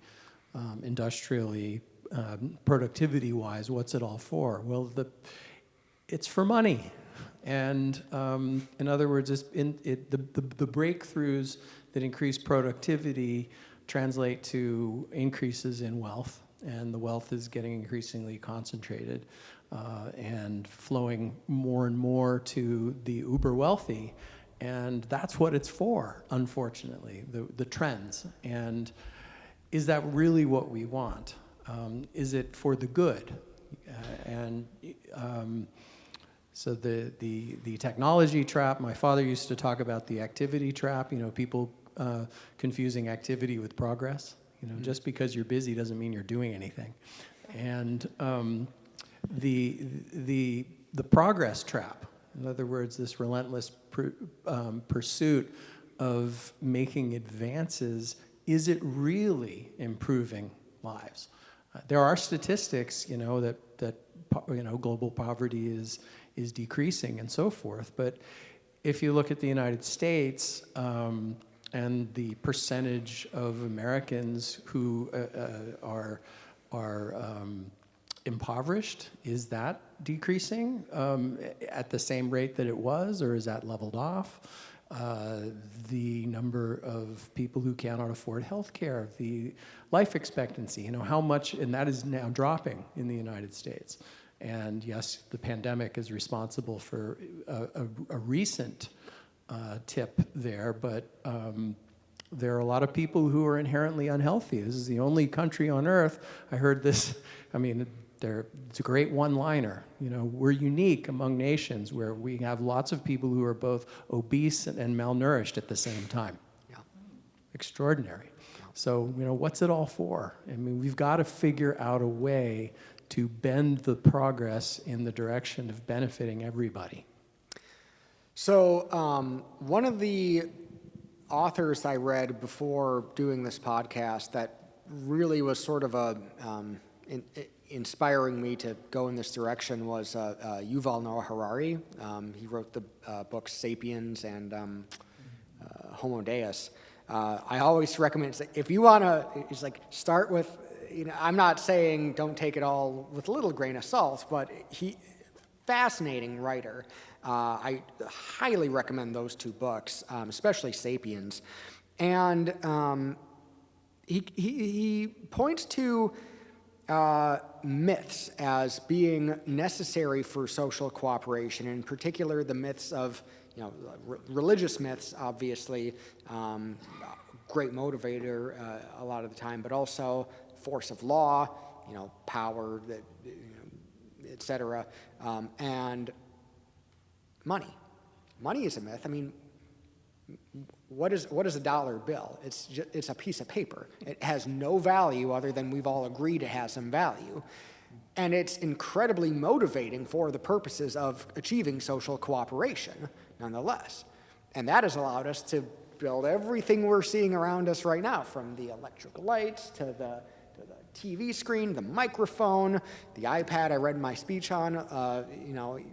industrially, productivity-wise, what's it all for? Well, it's for money. And in other words, the breakthroughs that increase productivity translate to increases in wealth, and the wealth is getting increasingly concentrated and flowing more and more to the uber wealthy. And that's what it's for, unfortunately, the trends. And is that really what we want? Is it for the good? So the technology trap, my father used to talk about the activity trap, you know, people confusing activity with progress. You know, just because you're busy doesn't mean you're doing anything. And the progress trap, in other words, this relentless pursuit of making advances, is it really improving lives? There are statistics, you know, that you know, global poverty is decreasing and so forth. But if you look at the United States and the percentage of Americans who are impoverished, is that decreasing at the same rate that it was, or is that leveled off? The number of people who cannot afford health care, the life expectancy, you know, how much, and that is now dropping in the United States. And yes, the pandemic is responsible for a recent tip there, but there are a lot of people who are inherently unhealthy. This is the only country on earth, I heard this, I mean, it's a great one-liner. You know, we're unique among nations where we have lots of people who are both obese and malnourished at the same time. Yeah. Extraordinary. So, you know, what's it all for? I mean, we've got to figure out a way to bend the progress in the direction of benefiting everybody. So one of the authors I read before doing this podcast that really was sort of inspiring me to go in this direction was Yuval Noah Harari. He wrote the books Sapiens and Homo Deus. I always recommend, if you want to, it's like, start with, you know, I'm not saying don't take it all with a little grain of salt, but fascinating writer. I highly recommend those two books, especially Sapiens. And he points to myths as being necessary for social cooperation, in particular the myths of religious myths, obviously, great motivator a lot of the time, but also force of law, power, that, et cetera, and money. Money is a myth. I mean, what is a dollar bill? It's a piece of paper. It has no value other than we've all agreed it has some value. And it's incredibly motivating for the purposes of achieving social cooperation, nonetheless. And that has allowed us to build everything we're seeing around us right now, from the electric lights to the TV screen, the microphone, the iPad I read my speech on,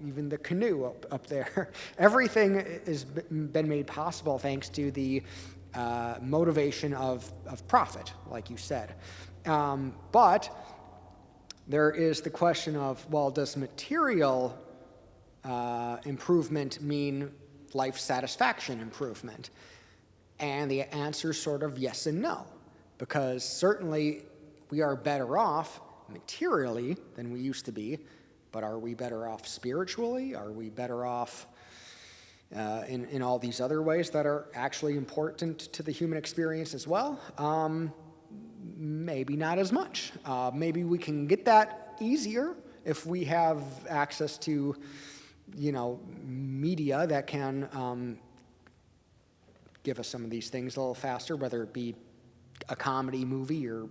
even the canoe up there. Everything has been made possible thanks to the motivation of profit, like you said. But there is the question of, well, does material improvement mean life satisfaction improvement? And the answer is sort of yes and no, because certainly we are better off materially than we used to be, but are we better off spiritually? Are we better off in all these other ways that are actually important to the human experience as well? Maybe not as much. Maybe we can get that easier if we have access to, media that can give us some of these things a little faster, whether it be a comedy movie or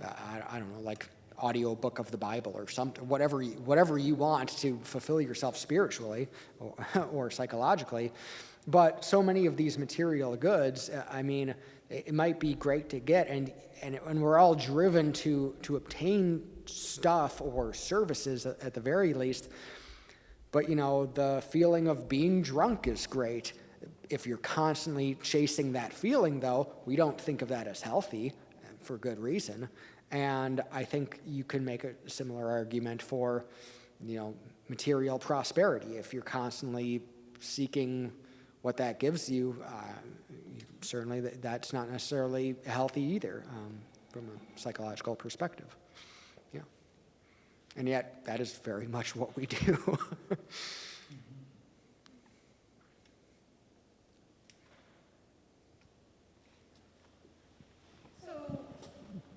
I don't know, like audio book of the Bible or something, whatever you want to fulfill yourself spiritually or psychologically. But so many of these material goods, I mean, it might be great to get, and we're all driven to obtain stuff or services at the very least. But the feeling of being drunk is great. If you're constantly chasing that feeling, though, we don't think of that as healthy, for good reason. And I think you can make a similar argument for, material prosperity. If you're constantly seeking what that gives you, certainly that's not necessarily healthy either, from a psychological perspective. Yeah. And yet, that is very much what we do.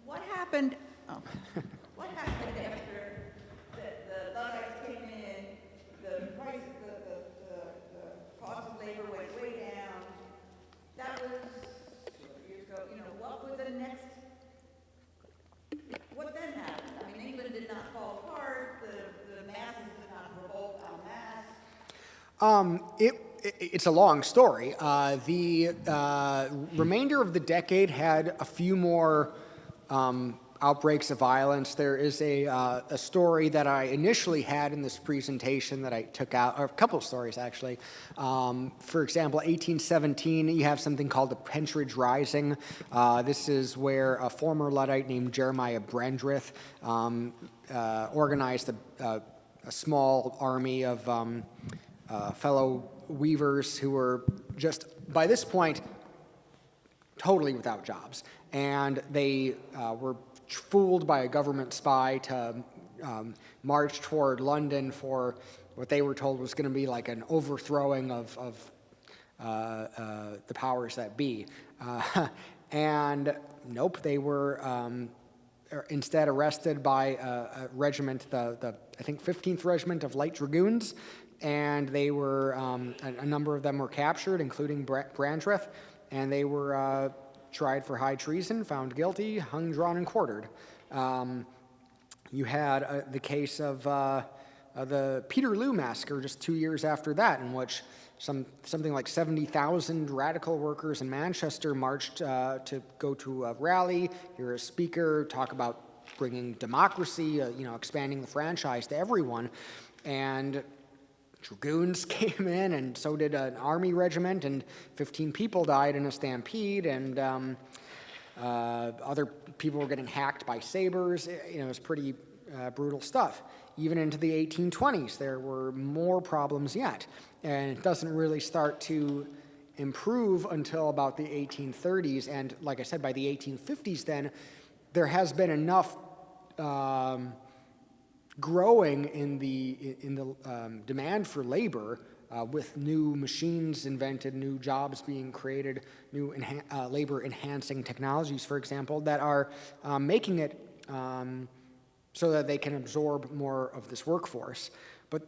What happened after the Luddites came in, the price, the cost of labor went way down? That was years ago. What was the next? What then happened? I mean, England did not fall apart. The masses did not revolt en masse. It's a long story. The remainder of the decade had a few more outbreaks of violence. There is a story that I initially had in this presentation that I took out, or a couple of stories actually. For example, 1817, you have something called the Pentridge Rising. This is where a former Luddite named Jeremiah Brandreth organized a small army of fellow weavers who were just, by this point, totally without jobs. And they were fooled by a government spy to march toward London for what they were told was going to be like an overthrowing of the powers that be. And nope, they were instead arrested by a regiment, the I think 15th Regiment of Light Dragoons, and they were, a number of them were captured, including Brandreth, and they were tried for high treason, found guilty, hung, drawn, and quartered. You had the case of the Peterloo Massacre just 2 years after that, in which something like 70,000 radical workers in Manchester marched to go to a rally, hear a speaker talk about bringing democracy, expanding the franchise to everyone, and dragoons came in, and so did an army regiment, and 15 people died in a stampede, and other people were getting hacked by sabers. It was pretty brutal stuff. Even into the 1820s, there were more problems yet, and it doesn't really start to improve until about the 1830s, and like I said, by the 1850s then, there has been enough growing in the demand for labor, with new machines invented, new jobs being created, new labor-enhancing technologies, for example, that are making it so that they can absorb more of this workforce. But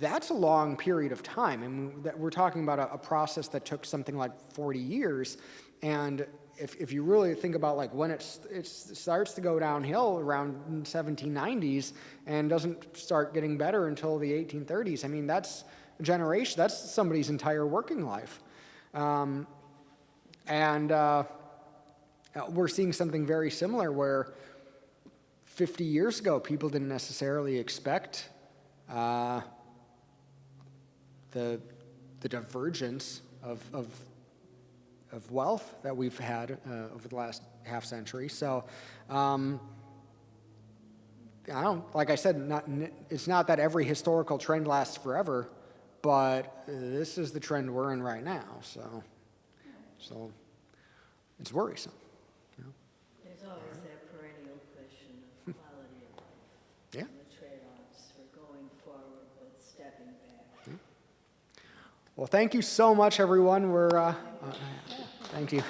that's a long period of time. And we're talking about a process that took something like 40 years. And if you really think about like when it starts to go downhill around 1790s and doesn't start getting better until the 1830s, I mean, that's a generation, that's somebody's entire working life. We're seeing something very similar where 50 years ago, people didn't necessarily expect the divergence of wealth that we've had over the last half century. So, like I said, it's not that every historical trend lasts forever, but this is the trend we're in right now. So it's worrisome. There's always that perennial question of quality of life. Yeah. And the trade-offs for going forward but stepping back. Well, thank you so much, everyone. Thank you.